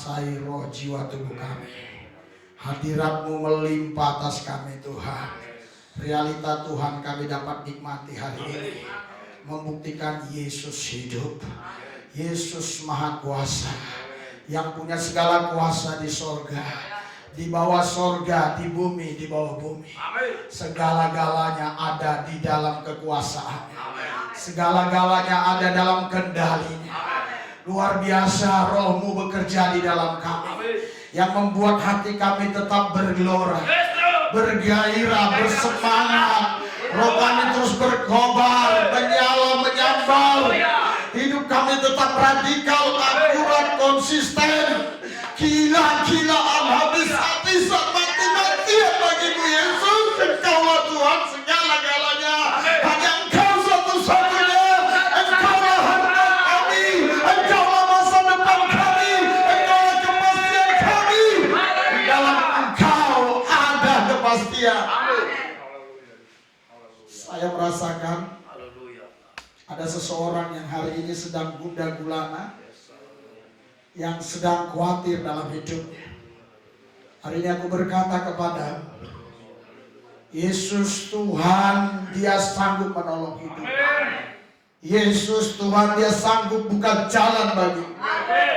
menguasai roh jiwa tubuh kami. Hadirat-Mu melimpah atas kami Tuhan. Realita Tuhan kami dapat nikmati hari ini, membuktikan Yesus hidup. Yesus Maha Kuasa, yang punya segala kuasa di sorga, di bawah sorga, di bumi, di bawah bumi. Segala-galanya ada di dalam kekuasaan. Segala-galanya ada dalam kendalinya. Luar biasa Roh-Mu bekerja di dalam kami, yang membuat hati kami tetap bergelora, bergairah, bersemangat. Roh kami terus berkobar, menyala, menyambal. Hidup kami tetap radikal, akurat, konsisten. Gila-gilaan, habis-habisan, mati-matian bagimu Yesus. Engkaulah Tuhan segala-galanya. Hanya Engkau satu-satunya. Engkaulah harta kami. Engkaulah masa depan kami. Engkaulah kepastian kami. Di dalam Engkau ada kepastian. Saya merasakan ada seseorang yang hari ini sedang gundah gulana, yang sedang khawatir dalam hidupnya. Hari ini aku berkata kepada Yesus Tuhan, Dia sanggup menolong hidup. Yesus Tuhan, Dia sanggup buka jalan bagimu.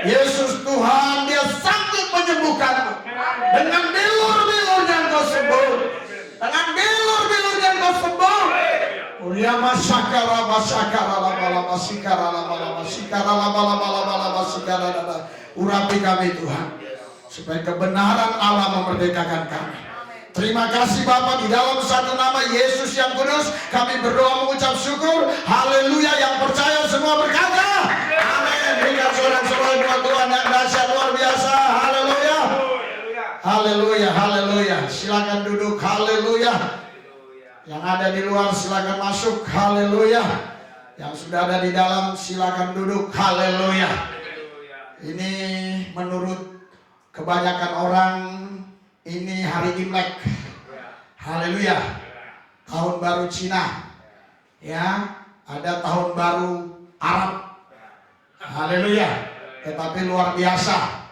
Yesus Tuhan, Dia sanggup menyembuhkanmu. Dengan bilur-bilurnya Engkau sembuh. Dengan bilur-bilurnya Engkau sembuh. Uria masyakara masyakara lama masikara lama masikara lama masikara lama. Urapi kami Tuhan, supaya kebenaran Allah memerdekakan kami. Terima kasih Bapa, di dalam satu nama Yesus yang kudus kami berdoa mengucap syukur. Haleluya. Yang percaya semua berkata amin. Berikan sorak-sorai buat Tuhan yang dahsyat luar biasa. Haleluya. Haleluya. Haleluya. Silakan duduk. Haleluya. Yang ada di luar silakan masuk. Haleluya. Yang sudah ada di dalam silakan duduk. Haleluya. Ini menurut kebanyakan orang ini hari Imlek. Haleluya. Tahun baru Cina. Ya, ada tahun baru Arab. Haleluya. Tetapi luar biasa,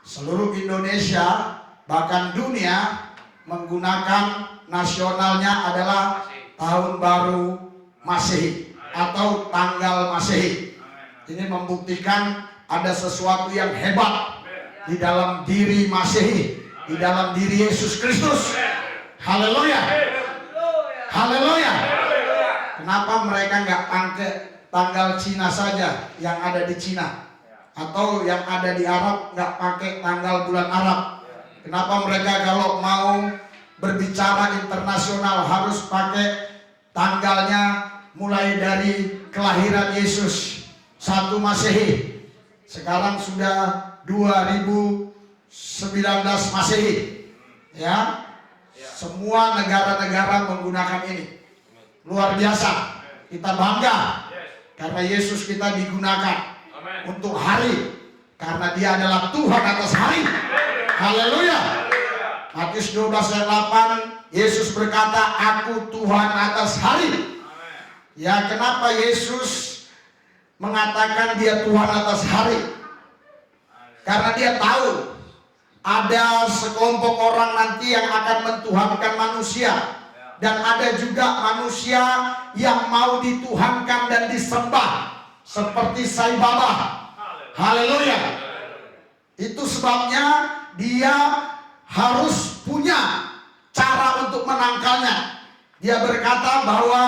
seluruh Indonesia bahkan dunia menggunakan nasionalnya adalah tahun baru Masehi atau tanggal Masehi. Ini membuktikan ada sesuatu yang hebat di dalam diri Masehi, di dalam diri Yesus Kristus. Haleluya. Haleluya. Kenapa mereka nggak pakai tanggal Cina saja yang ada di Cina, atau yang ada di Arab nggak pakai tanggal bulan Arab? Kenapa mereka kalau mau berbicara internasional harus pakai tanggalnya mulai dari kelahiran Yesus 1 Masehi? Sekarang sudah 2019 Masehi. Ya. Semua negara-negara menggunakan ini. Luar biasa. Kita bangga karena Yesus kita digunakan untuk hari, karena Dia adalah Tuhan atas hari. Haleluya. Matius 12 ayat 8, Yesus berkata, Aku Tuhan atas hari. Ya, kenapa Yesus mengatakan Dia Tuhan atas hari? Karena Dia tahu ada sekelompok orang nanti yang akan mentuhankan manusia, dan ada juga manusia yang mau dituhankan dan disembah seperti Sai Baba. Haleluya. Itu sebabnya Dia harus punya cara untuk menangkalnya. Dia berkata bahwa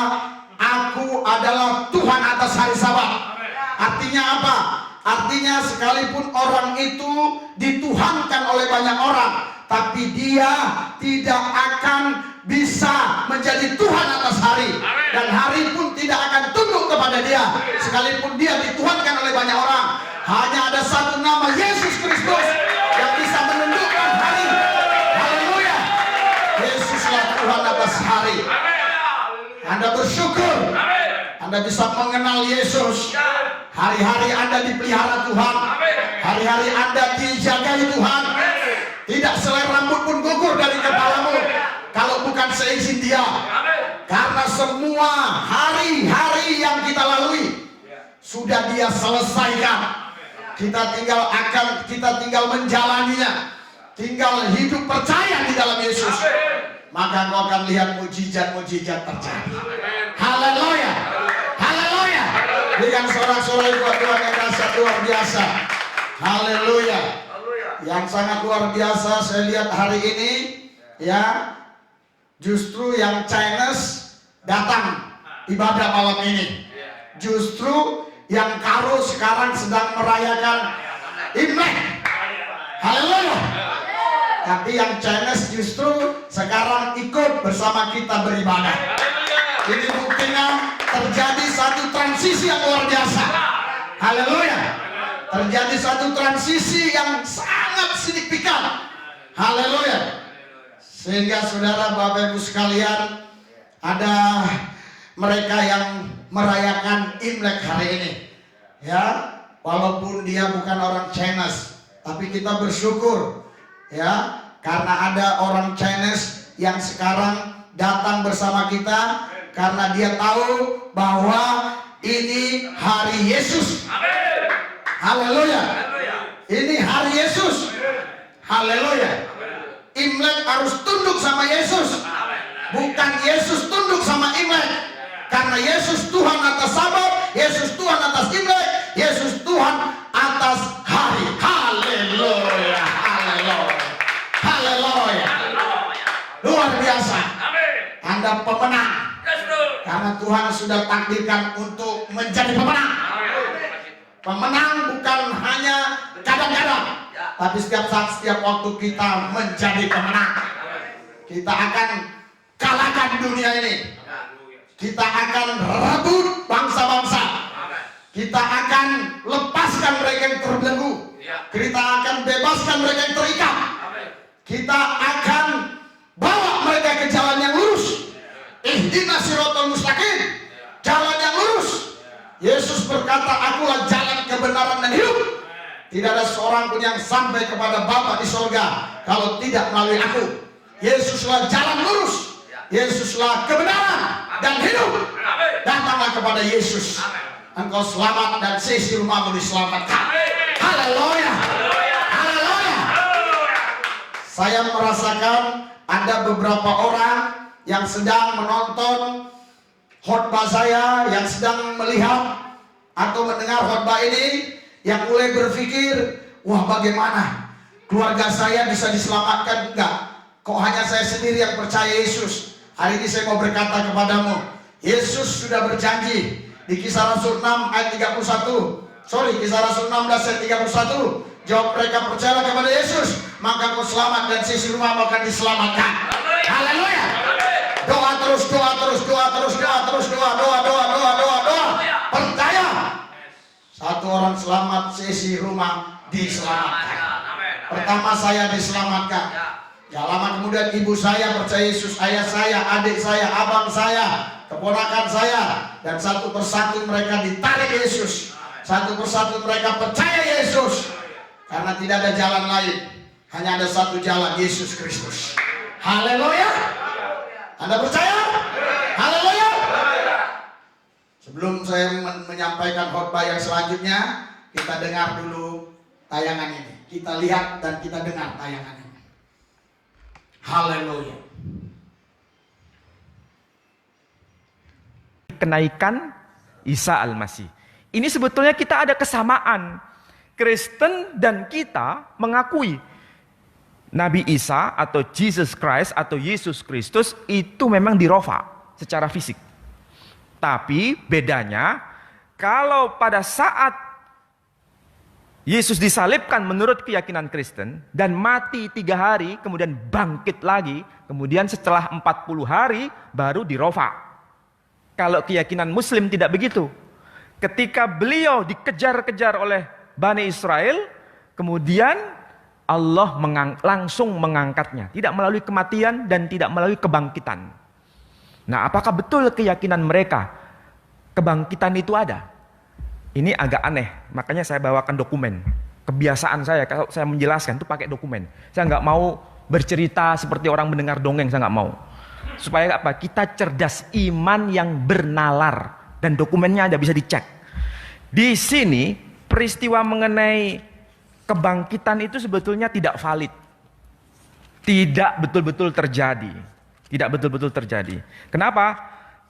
Aku adalah Tuhan atas hari Sabat. Artinya apa? Artinya sekalipun orang itu dituhankan oleh banyak orang, tapi dia tidak akan bisa menjadi Tuhan atas hari. Dan hari pun tidak akan tunduk kepada Dia, sekalipun dia dituhankan oleh banyak orang. Hanya ada satu nama, Yesus Kristus, yang bisa menundukkan hari. Haleluya. Yesuslah Tuhan atas hari. Anda bersyukur Anda bisa mengenal Yesus. Hari-hari Anda dipelihara Tuhan. Hari-hari Anda dijagai Tuhan. Tidak selai rambut pun gugur dari kepalamu kalau bukan seizin Dia. Karena semua hari-hari yang kita lalui sudah Dia selesaikan. Kita tinggal menjalaninya, tinggal hidup percaya di dalam Yesus. Maka engkau akan lihat mujizat-mujizat terjadi. Haleluya, haleluya. Berikan sorak-sorai buat Tuhan yang dahsyat luar biasa. Haleluya. Yang sangat luar biasa saya lihat hari ini, ya, justru yang Chinese datang ibadah malam ini. Justru yang Karo sekarang sedang merayakan Imlek. Haleluya. Tapi yang Chinese justru sekarang ikut bersama kita beribadah. Ini buktinya terjadi satu transisi yang luar biasa. Haleluya. Terjadi satu transisi yang sangat signifikan. Haleluya. Sehingga saudara, Bapak Ibu sekalian, ada mereka yang merayakan Imlek hari ini. Ya, walaupun dia bukan orang Chinese, tapi kita bersyukur, ya, karena ada orang Chinese yang sekarang datang bersama kita karena dia tahu bahwa ini hari Yesus. Haleluya. Ini hari Yesus. Haleluya. Imlek harus tunduk sama Yesus, bukan Yesus tunduk sama Imlek. Karena Yesus Tuhan atas Sabat, Yesus Tuhan atas Imlek, Yesus Tuhan atas hari. Haleluya, haleluya, haleluya. Luar biasa. Anda pemenang. Karena Tuhan sudah takdirkan untuk menjadi pemenang. Pemenang bukan hanya kadang-kadang, tapi setiap saat, setiap waktu kita menjadi pemenang. Kita akan kalahkan dunia ini. Kita akan rebut bangsa-bangsa. Kita akan lepaskan mereka yang terbelenggu. Kita akan bebaskan mereka yang terikat. Kita akan bawa mereka ke jalan yang lurus. Ihdinas siratal mustaqim. Jalan yang lurus. Yesus berkata, akulah jalan kebenaran dan hidup. Tidak ada seorang pun yang sampai kepada Bapa di sorga kalau tidak melalui aku. Yesuslah jalan lurus. Yesuslah kebenaran dan hidup. Datanglah kepada Yesus. Engkau selamat dan sisi rumahmu diselamatkan. Haleluya. Haleluya. Saya merasakan ada beberapa orang yang sedang menonton khotbah saya, yang sedang melihat atau mendengar khotbah ini, yang mulai berpikir, wah, bagaimana keluarga saya bisa diselamatkan? Enggak, kok hanya saya sendiri yang percaya Yesus? Hari ini saya mau berkata kepadamu, Yesus sudah berjanji di Kisah Rasul 6 ayat 31. Kisah Rasul 16 ayat 31. Jawab mereka, percayalah kepada Yesus, maka kau selamat dan sisi rumahmu akan diselamatkan. Haleluya. Doa terus, doa terus, doa terus, doa terus, doa. Percaya. Satu orang selamat, sisi rumah diselamatkan. Pertama saya diselamatkan. Gak lama kemudian ibu saya percaya Yesus, ayah saya, adik saya, abang saya, keponakan saya, dan satu persatu mereka ditarik Yesus. Satu persatu mereka percaya Yesus. Karena tidak ada jalan lain, hanya ada satu jalan, Yesus Kristus. Haleluya. Anda percaya? Haleluya. Sebelum saya menyampaikan khotbah yang selanjutnya, kita dengar dulu tayangan ini. Kita lihat dan kita dengar tayangan ini. Haleluya. Kenaikan Isa Al-Masih. Ini sebetulnya kita ada kesamaan. Kristen dan kita mengakui Nabi Isa atau Jesus Christ atau Yesus Kristus itu memang dirofa secara fisik. Tapi bedanya, kalau pada saat Yesus disalibkan menurut keyakinan Kristen dan mati 3 hari, kemudian bangkit lagi, kemudian setelah 40 hari baru dirofa. Kalau keyakinan Muslim tidak begitu. Ketika beliau dikejar-kejar oleh Bani Israel, kemudian Allah langsung mengangkatnya. Tidak melalui kematian dan tidak melalui kebangkitan. Nah, apakah betul keyakinan mereka kebangkitan itu ada? Ini agak aneh, makanya saya bawakan dokumen. Kebiasaan saya, kalau saya menjelaskan itu pakai dokumen. Saya nggak mau bercerita seperti orang mendengar dongeng, saya nggak mau. Supaya apa? Kita cerdas, iman yang bernalar. Dan dokumennya ada, bisa dicek. Di sini peristiwa mengenai kebangkitan itu sebetulnya tidak valid. Tidak betul-betul terjadi. Tidak betul-betul terjadi. Kenapa?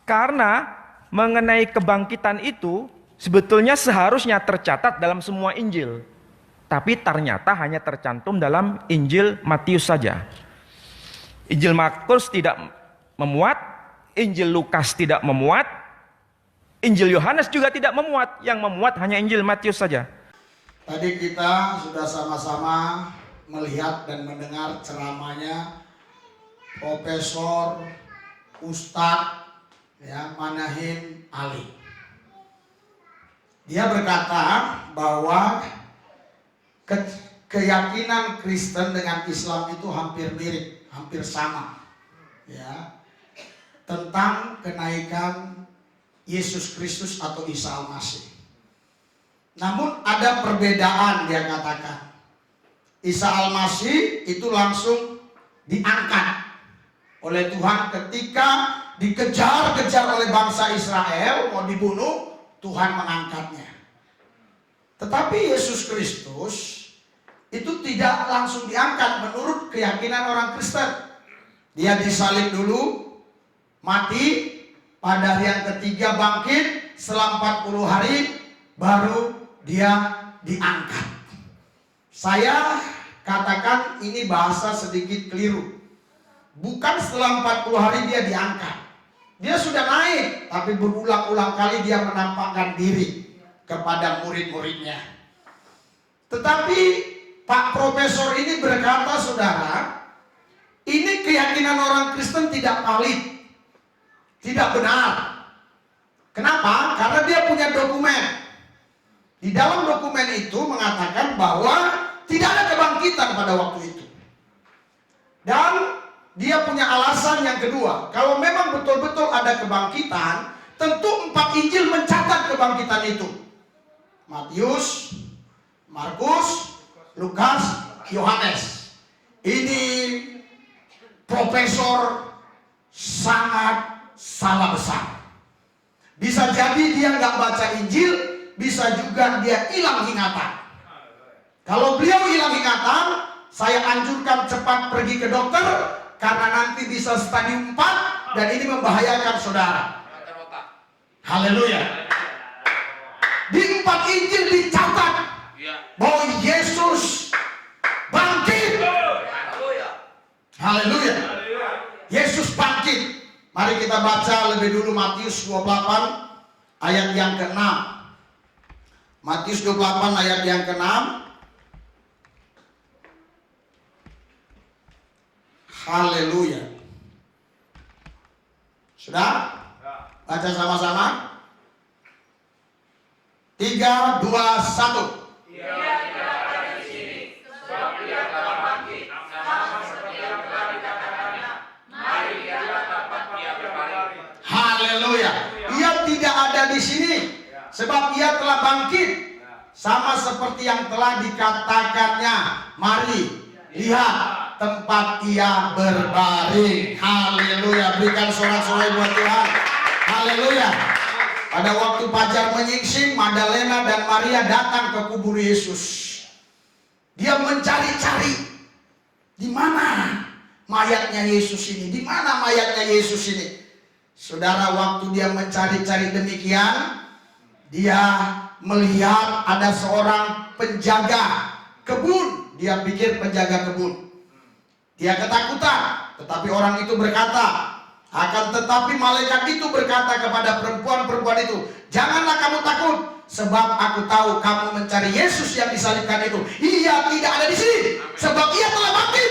Karena mengenai kebangkitan itu sebetulnya seharusnya tercatat dalam semua Injil. Tapi ternyata hanya tercantum dalam Injil Matius saja. Injil Markus tidak memuat, Injil Lukas tidak memuat, Injil Yohanes juga tidak memuat. Yang memuat hanya Injil Matius saja. Tadi kita sudah sama-sama melihat dan mendengar ceramahnya Profesor Ustadz Manahin Ali. Dia berkata bahwa keyakinan Kristen dengan Islam itu hampir mirip, hampir sama, tentang kenaikan Yesus Kristus atau Isa Al-Masih. Namun ada perbedaan, dia katakan. Isa Al-Masih itu langsung diangkat oleh Tuhan ketika dikejar-kejar oleh bangsa Israel, mau dibunuh, Tuhan mengangkatnya. Tetapi Yesus Kristus itu tidak langsung diangkat menurut keyakinan orang Kristen. Dia disalib dulu, mati, pada hari yang ketiga bangkit, setelah 40 hari baru dia diangkat. Saya katakan ini bahasa sedikit keliru. Bukan setelah 40 hari dia diangkat. Dia sudah naik, tapi berulang-ulang kali dia menampakkan diri kepada murid-muridnya. Tetapi Pak Profesor ini berkata, saudara, ini keyakinan orang Kristen tidak valid, tidak benar. Kenapa? Karena dia punya dokumen. Di dalam dokumen itu mengatakan bahwa tidak ada kebangkitan pada waktu itu. Dan dia punya alasan yang kedua. Kalau memang betul-betul ada kebangkitan, tentu 4 Injil mencatat kebangkitan itu. Matius, Markus, Lukas, Yohanes. Ini profesor sangat salah besar. Bisa jadi dia nggak baca Injil, bisa juga dia hilang ingatan. Kalau beliau hilang ingatan, saya anjurkan cepat pergi ke dokter, karena nanti bisa stadium 4 dan ini membahayakan saudara. Haleluya. Di 4 Injil dicatat bahwa Yesus bangkit. Haleluya. Yesus bangkit. Mari kita baca lebih dulu Matius 28 ayat yang ke-6. Matius 28 ayat yang ke-6. Haleluya. Sudah? Baca sama-sama. 3, 2, 1. Haleluya. Ia tidak ada di sini sebab ia telah bangkit, sama seperti yang telah dikatakannya. Mari lihat tempat ia berbaring. Haleluya. Berikan sorak-sorai buat Tuhan. Haleluya. Pada waktu fajar menyingsing, Magdalena dan Maria datang ke kubur Yesus. Dia mencari-cari, di mana mayatnya Yesus ini? Di mana mayatnya Yesus ini? Saudara, waktu dia mencari-cari demikian, dia melihat ada seorang penjaga kebun. Dia pikir penjaga kebun. Dia ketakutan, tetapi orang itu berkata, akan tetapi malaikat itu berkata kepada perempuan-perempuan itu, janganlah kamu takut, sebab aku tahu kamu mencari Yesus yang disalibkan itu. Ia tidak ada di sini, sebab ia telah bangkit,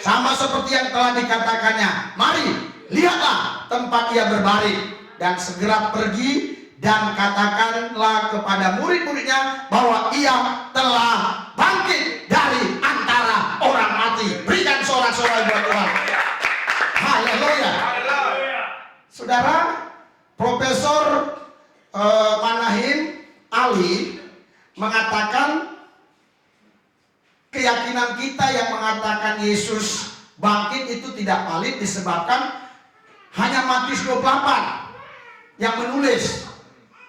sama seperti yang telah dikatakannya. Mari lihatlah tempat ia berbaring, dan segera pergi dan katakanlah kepada murid-muridnya bahwa ia telah bangkit dari antara orang mati. Berikan sorak-sorai buat Tuhan. Haleluya. Saudara, Profesor Manahin Ali mengatakan keyakinan kita yang mengatakan Yesus bangkit itu tidak valid disebabkan hanya Matius 28 yang menulis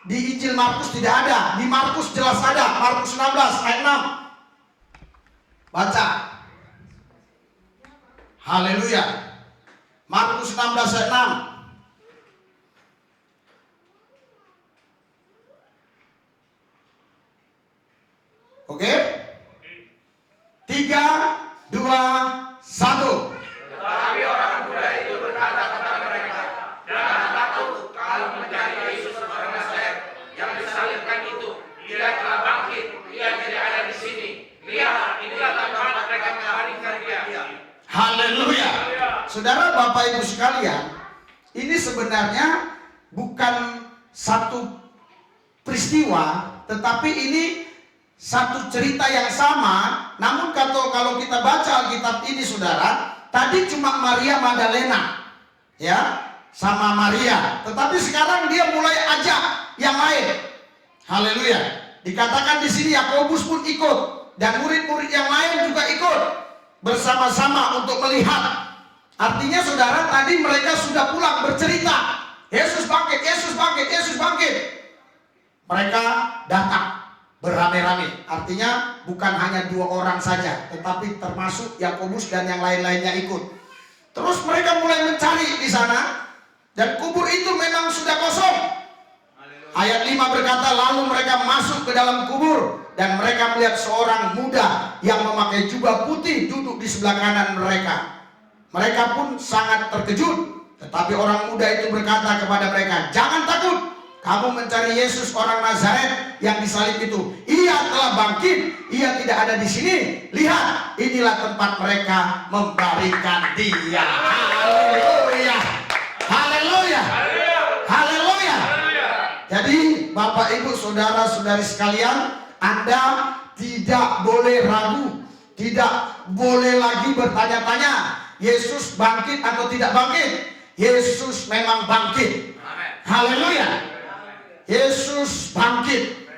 di Injil Markus tidak ada. Di Markus jelas ada. Markus 16 ayat 6. Baca. Haleluya. Markus 16 ayat 6. Oke? 3, 2, 1. Tetapi orang muda itu berkata kepada mereka, jangan takut kalau mencari Yesus orang Nazaret yang disalibkan itu. Dia telah bangkit, dia tidak ada di sini. Lihat, inilah tempat mereka membaringkan dia. Haleluya. Saudara, Bapak Ibu sekalian, ini sebenarnya bukan satu peristiwa, tetapi ini satu cerita yang sama. Namun kalau kita baca Alkitab ini, saudara, tadi cuma Maria Magdalena, ya, sama Maria. Tetapi sekarang dia mulai ajak yang lain. Haleluya. Dikatakan di sini Yakobus pun ikut dan murid-murid yang lain juga ikut bersama-sama untuk melihat. Artinya, saudara, tadi mereka sudah pulang bercerita, Yesus bangkit, Yesus bangkit, Yesus bangkit. Mereka datang beramai-ramai. Artinya bukan hanya 2 orang saja, tetapi termasuk Yakobus dan yang lain-lainnya ikut. Terus mereka mulai mencari di sana, dan kubur itu memang sudah kosong. Ayat 5 berkata, lalu mereka masuk ke dalam kubur, dan mereka melihat seorang muda yang memakai jubah putih duduk di sebelah kanan mereka. Mereka pun sangat terkejut. Tetapi orang muda itu berkata kepada mereka, jangan takut. Kamu mencari Yesus orang Nazaret yang disalib itu. Ia telah bangkit. Ia tidak ada di sini. Lihat, inilah tempat mereka membaringkan dia. Haleluya. Haleluya. Haleluya. Jadi, Bapak Ibu, saudara-saudari sekalian, Anda tidak boleh ragu, tidak boleh lagi bertanya-tanya, Yesus bangkit atau tidak bangkit. Yesus memang bangkit. Haleluya. Yesus bangkit.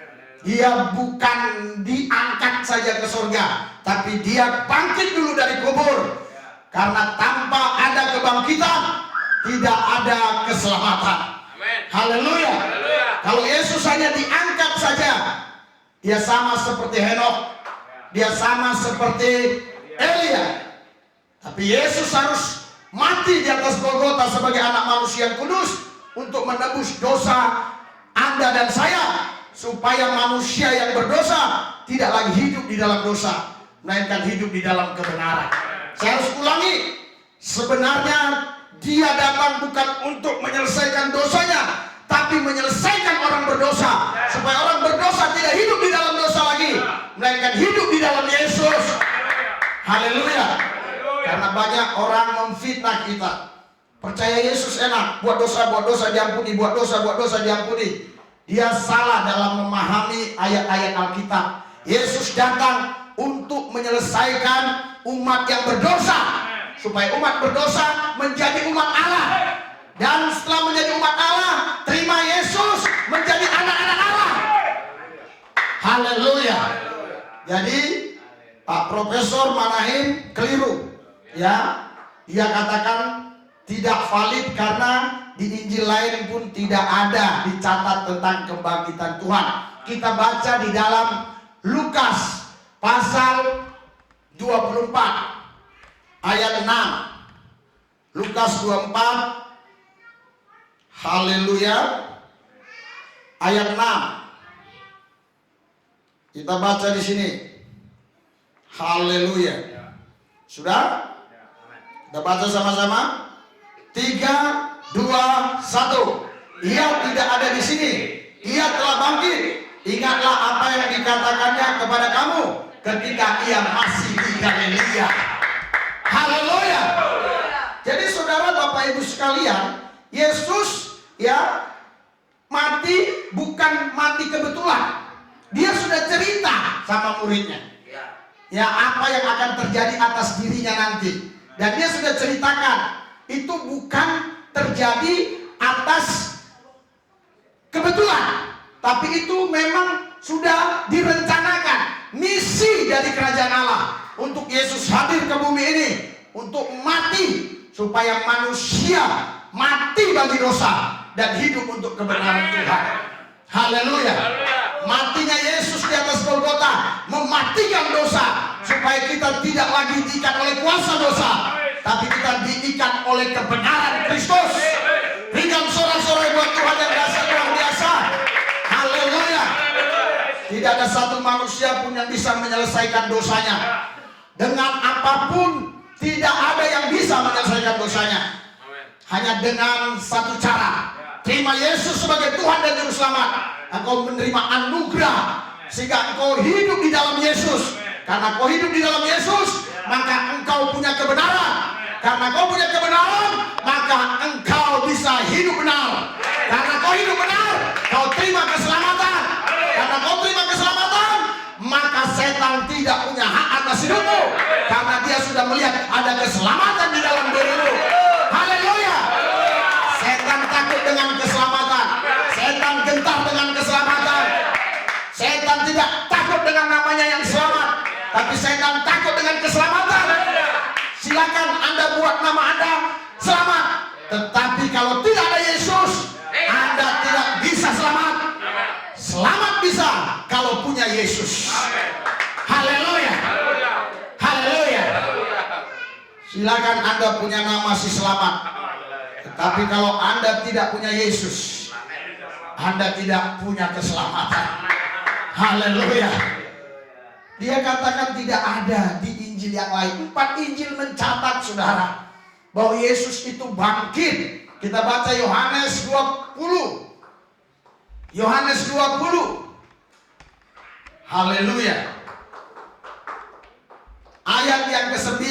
Dia bukan diangkat saja ke surga, tapi dia bangkit dulu dari kubur. Karena tanpa ada kebangkitan, tidak ada keselamatan. Haleluya. Kalau Yesus hanya diangkat saja, dia sama seperti Henokh, dia sama seperti Elia. Tapi Yesus harus mati di atas Golgota sebagai anak manusia yang kudus untuk menebus dosa Anda dan saya, supaya manusia yang berdosa tidak lagi hidup di dalam dosa, melainkan hidup di dalam kebenaran. Saya harus ulangi, sebenarnya dia datang bukan untuk menyelesaikan dosanya, tapi menyelesaikan orang berdosa, supaya orang berdosa tidak hidup di dalam dosa lagi, melainkan hidup di dalam Yesus. Haleluya. Karena banyak orang memfitnah kita, percaya Yesus enak, buat dosa diampuni, buat dosa diampuni. Dia salah dalam memahami ayat-ayat Alkitab. Yesus datang untuk menyelesaikan umat yang berdosa, supaya umat berdosa menjadi umat Allah. Dan setelah menjadi umat Allah, terima Yesus menjadi anak-anak Allah. Haleluya. Jadi Pak Profesor Manahem keliru, ya. Dia katakan tidak valid karena di Injil lain pun tidak ada dicatat tentang kebangkitan Tuhan. Kita baca di dalam Lukas pasal 24 ayat 6. Lukas 24, haleluya, ayat 6. Kita baca di sini. Haleluya. Sudah? Kita baca sama-sama. 3, 2, 1. Ia tidak ada di sini. Ia telah bangkit. Ingatlah apa yang dikatakannya kepada kamu ketika ia masih di Galilea. Haleluya. Jadi saudara, Bapak Ibu sekalian, Yesus ya mati bukan mati kebetulan. Dia sudah cerita sama muridnya, ya, apa yang akan terjadi atas dirinya nanti. Dan dia sudah ceritakan, itu bukan terjadi atas kebetulan, tapi itu memang sudah direncanakan. Misi dari kerajaan Allah untuk Yesus hadir ke bumi ini, untuk mati, supaya manusia mati bagi dosa dan hidup untuk kebenaran Tuhan. Haleluya. Matinya Yesus di atas Golgota mematikan dosa, supaya kita tidak lagi diikat oleh kuasa dosa, tapi kita diikat oleh kebenaran Kristus. Berikan sorak-sorai buat Tuhan yang dasar luar biasa. Haleluya. Tidak ada satu manusia pun yang bisa menyelesaikan dosanya. Dengan apapun tidak ada yang bisa menyelesaikan dosanya. Hanya dengan satu cara. Terima Yesus sebagai Tuhan dan Juru Selamat. Engkau menerima anugerah sehingga engkau hidup di dalam Yesus. Karena engkau hidup di dalam Yesus, maka engkau punya kebenaran. Karena engkau punya kebenaran, maka engkau bisa hidup benar. Karena engkau hidup benar, kau terima keselamatan. Karena engkau terima keselamatan, maka setan tidak punya hak atas hidupmu. Karena dia sudah melihat ada keselamatan di dalam dirimu. Haleluya. Setan takut dengan keselamatan. Setan gentar dengan keselamatan. Setan tidak takut dengan namanya yang selamat, tapi setan takut dengan keselamatan. Silakan Anda buat nama Anda selamat, tetapi kalau tidak ada Yesus, Anda tidak bisa selamat. Selamat bisa kalau punya Yesus. Haleluya. Haleluya. Silakan Anda punya nama si selamat, tetapi kalau Anda tidak punya Yesus, Anda tidak punya keselamatan. Haleluya. Dia katakan tidak ada di Injil yang lain. 4 Injil mencatat, saudara, bahwa Yesus itu bangkit. Kita baca Yohanes 20. Yohanes 20. Haleluya. Ayat yang ke-9.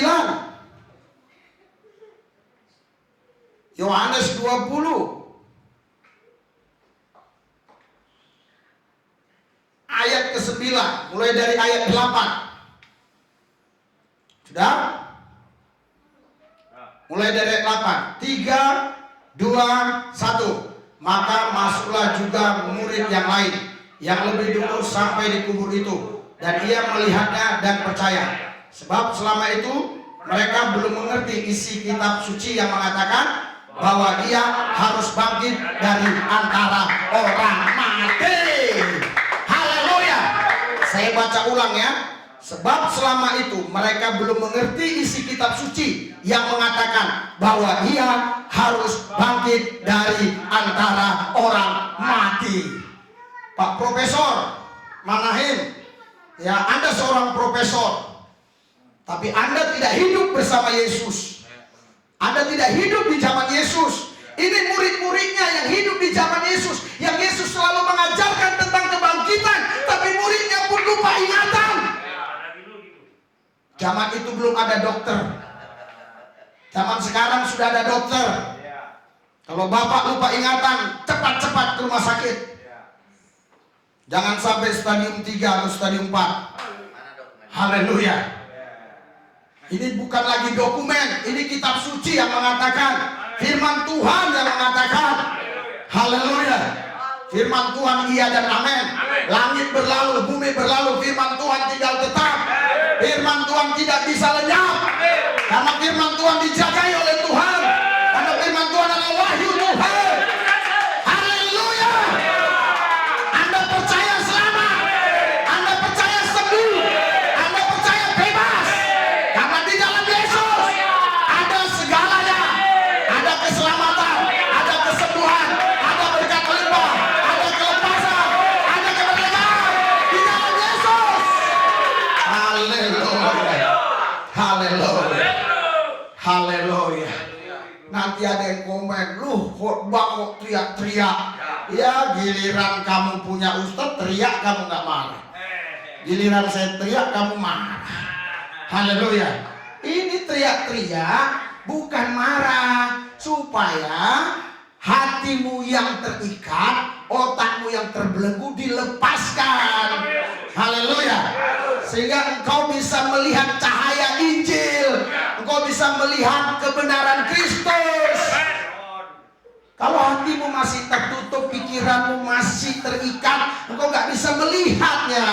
Yohanes 20. Ayat ke-9, mulai dari ayat 8. Sudah? Mulai dari ayat 8. 3, 2, 1. Maka masuklah juga murid yang lain, yang lebih dulu sampai di kubur itu, dan ia melihatnya dan percaya. Sebab selama itu mereka belum mengerti isi kitab suci yang mengatakan bahwa dia harus bangkit dari antara orang mati. Saya baca ulang ya. Sebab selama itu mereka belum mengerti isi kitab suci yang mengatakan bahwa ia harus bangkit dari antara orang mati. Pak Profesor Manahim, ya Anda seorang profesor, tapi Anda tidak hidup bersama Yesus. Anda tidak hidup di zaman Yesus. Ini murid-muridnya yang hidup di zaman Yesus, yang Yesus selalu mengajarkan tentang kebangkitan, tapi muridnya pun lupa ingatan. Zaman itu belum ada dokter. Zaman sekarang sudah ada dokter. Kalau Bapak lupa ingatan, cepat-cepat ke rumah sakit. Jangan sampai stadium 3 atau stadium 4. Haleluya. Ini bukan lagi dokumen, ini kitab suci yang mengatakan. Firman Tuhan yang mengatakan. Haleluya. Firman Tuhan iya dan amin. Langit berlalu, bumi berlalu, firman Tuhan tinggal tetap. Firman Tuhan tidak bisa lenyap. Karena firman Tuhan dijagai oleh Tuhan. Karena firman Tuhan adalah wahyu Tuhan. Haleluya. Anda percaya selamat, Anda percaya sembuh, Anda percaya bebas. Karena di dalam Yesus ada segalanya. Ada keselamatan, ada kesembuhan, ada berkat limpah, ada kelepasan, ada kemerdekaan di dalam Yesus. Haleluya. Haleluya. Haleluya. Nanti ada yang komen, lu khotbah kok teriak-teriak. Ya giliran kamu punya ustaz teriak kamu gak marah. Giliran saya teriak kamu marah. Haleluya. Ini teriak-teriak bukan marah, supaya hatimu yang terikat, otakmu yang terbelenggu dilepaskan. Haleluya. Sehingga engkau bisa melihat cahaya Injil, engkau bisa melihat kebenaran Kristus. Kalau hatimu masih tertutup, pikiranmu masih terikat, engkau gak bisa melihatnya.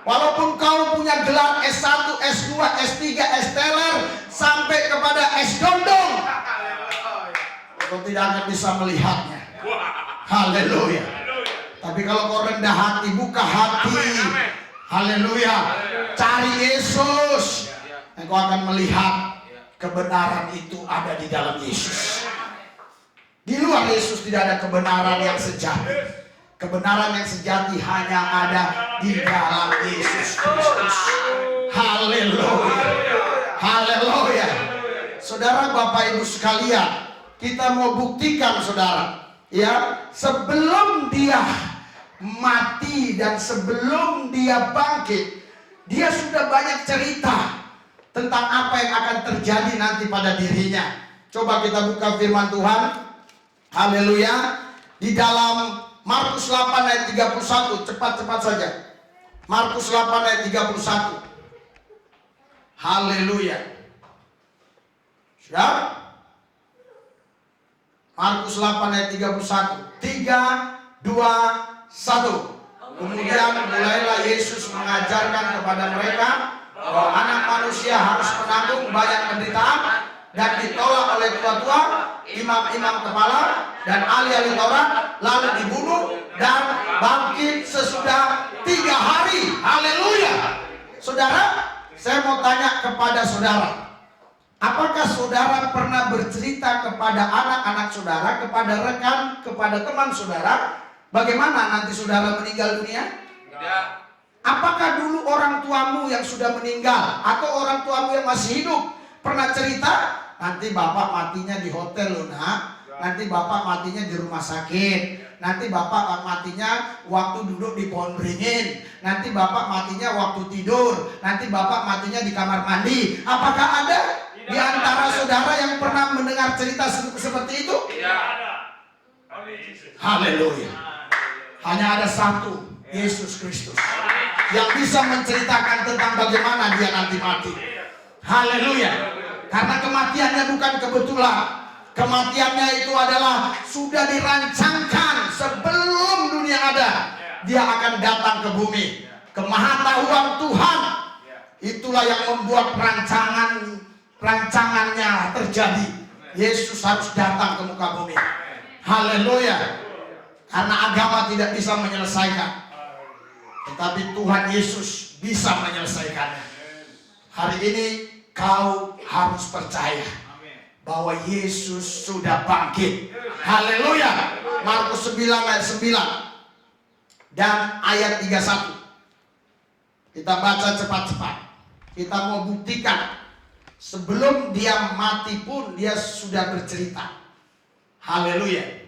Walaupun kau punya gelar S1, S2, S3, S-teler, sampai kepada S-dondong, kau tidak akan bisa melihatnya. Haleluya. Tapi kalau kau rendah hati, buka hati. Amin. Haleluya. Cari Yesus. Engkau akan melihat kebenaran itu ada di dalam Yesus. Di luar Yesus tidak ada kebenaran yang sejati. Kebenaran yang sejati hanya ada di dalam Yesus Kristus. Haleluya. Haleluya. Saudara, Bapak Ibu sekalian, kita mau buktikan saudara, ya, sebelum dia mati dan sebelum dia bangkit, dia sudah banyak cerita tentang apa yang akan terjadi nanti pada dirinya. Coba kita buka firman Tuhan. Haleluya. Di dalam Markus 8 ayat 31, cepat-cepat saja. Markus 8 ayat 31. Haleluya. Sudah? Markus 8 ayat 31. 3, 2, 1. Kemudian mulailah Yesus mengajarkan kepada mereka bahwa anak manusia harus menanggung banyak penderitaan dan ditolak oleh tua-tua, imam-imam kepala, dan ahli-ahli Taurat, lalu dibunuh dan bangkit sesudah 3 hari. Haleluya. Saudara, saya mau tanya kepada saudara, apakah saudara pernah bercerita kepada anak-anak saudara, kepada rekan, kepada teman saudara, bagaimana nanti saudara meninggal dunia? Tidak. Apakah dulu orang tuamu yang sudah meninggal atau orang tuamu yang masih hidup pernah cerita, nanti bapak matinya di hotel loh nak, nanti bapak matinya di rumah sakit, nanti bapak matinya waktu duduk di pohon beringin, nanti bapak matinya waktu tidur, nanti bapak matinya di kamar mandi? Apakah ada di antara saudara yang pernah mendengar cerita seperti itu? Tidak. Haleluya. Hanya ada satu, Yesus Kristus, yang bisa menceritakan tentang bagaimana dia nanti mati. Haleluya. Karena kematiannya bukan kebetulan. Kematiannya itu adalah sudah dirancangkan sebelum dunia ada. Dia akan datang ke bumi. Kemahatauan Tuhan itulah yang membuat rancangannya terjadi. Yesus harus datang ke muka bumi. Haleluya. Karena agama tidak bisa menyelesaikan, tetapi Tuhan Yesus bisa menyelesaikannya. Hari ini kau harus percaya bahwa Yesus sudah bangkit. Haleluya. Markus 9 ayat 9 dan ayat 31. Kita baca cepat-cepat. Kita mau buktikan sebelum dia mati pun dia sudah bercerita. Haleluya.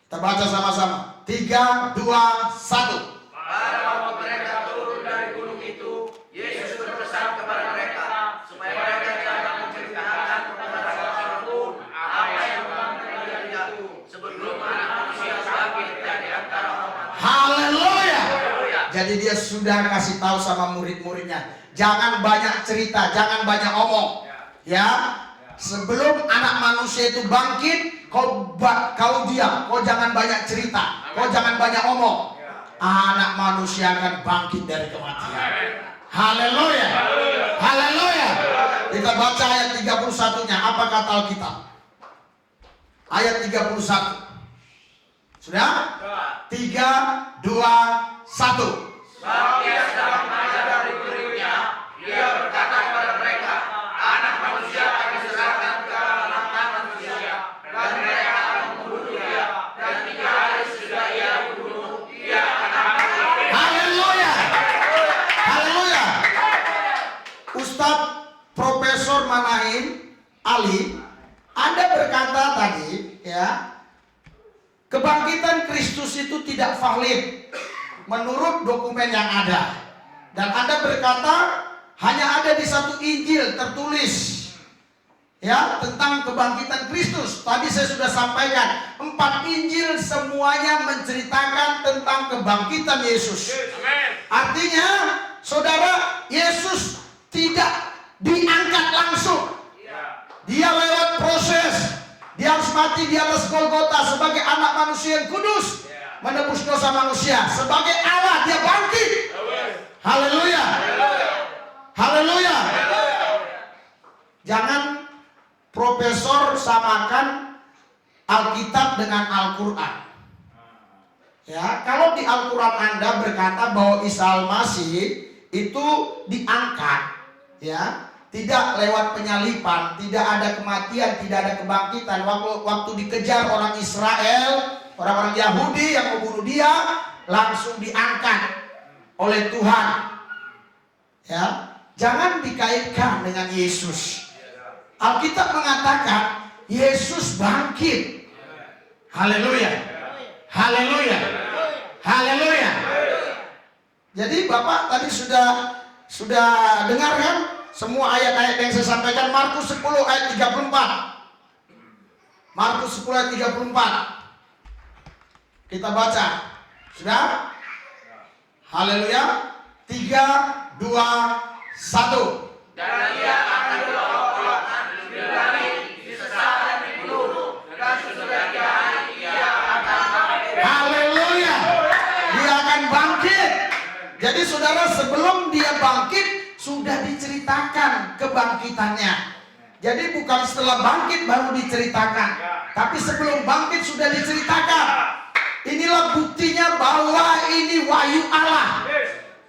Kita baca sama-sama. 3, 2, 1. Pada waktu mereka turun dari gunung itu, Yesus berpesan kepada mereka supaya mereka jangan menceritakan kepada siapapun apa yang telah terjadi itu sebelum anak manusia bangkit dari antara orang mati. Haleluya. Jadi dia sudah kasih tahu sama murid-muridnya, jangan banyak cerita, jangan banyak omong. Ya, sebelum anak manusia itu bangkit, kau diam, kau jangan banyak cerita, kau jangan banyak omong. Anak manusia akan bangkit dari kematian. Haleluya. Haleluya. Kita baca ayat 31-nya. Apa kata Alkitab? Ayat 31. Sudah? 3, 2, 1. Sebab dia sedang mengajar dari muridnya, dia berkata kepada mereka, anak manusia akan diserahkan ke tangan manusia, dan mereka akan membunuh dia, dan 3 hari sesudah ia dibunuh, dia akan bangkit. Haleluya. Haleluya. Ustadz Profesor Manaim Ali, Anda berkata tadi, ya, kebangkitan Kristus itu tidak valid menurut dokumen yang ada. Dan Anda berkata hanya ada di satu Injil tertulis, ya, tentang kebangkitan Kristus. Tadi saya sudah sampaikan, 4 Injil semuanya menceritakan tentang kebangkitan Yesus. Artinya, saudara, Yesus tidak diangkat langsung. Dia lewat proses. Dia harus mati di atas Golgota sebagai anak manusia yang kudus, menebus dosa manusia. Sebagai Allah dia bangkit. Haleluya. Haleluya. Jangan profesor samakan Alkitab dengan Al-Quran. Ya, kalau di Al-Quran Anda berkata bahwa Isa Al-Masih itu diangkat, ya, tidak lewat penyalipan, tidak ada kematian, tidak ada kebangkitan. Waktu dikejar orang Israel, orang-orang Yahudi yang membunuh dia, langsung diangkat oleh Tuhan. Ya, jangan dikaitkan dengan Yesus. Alkitab mengatakan Yesus bangkit. Haleluya. Haleluya. Haleluya. Jadi Bapak tadi sudah dengar kan semua ayat-ayat yang saya sampaikan. Markus 10 ayat 34. Markus 10 ayat 34. Kita baca. Sudah? Haleluya. 3, 2, 1. Dan ia akan diolok-olokkan, dibilangin, disesat dan dibunuh, dan sesudah dia akan bangkit. Haleluya. Dia akan bangkit. Jadi saudara, sebelum dia bangkit sudah diceritakan kebangkitannya. Jadi bukan setelah bangkit baru diceritakan, tapi sebelum bangkit sudah diceritakan. Inilah buktinya bahwa ini wahyu Allah.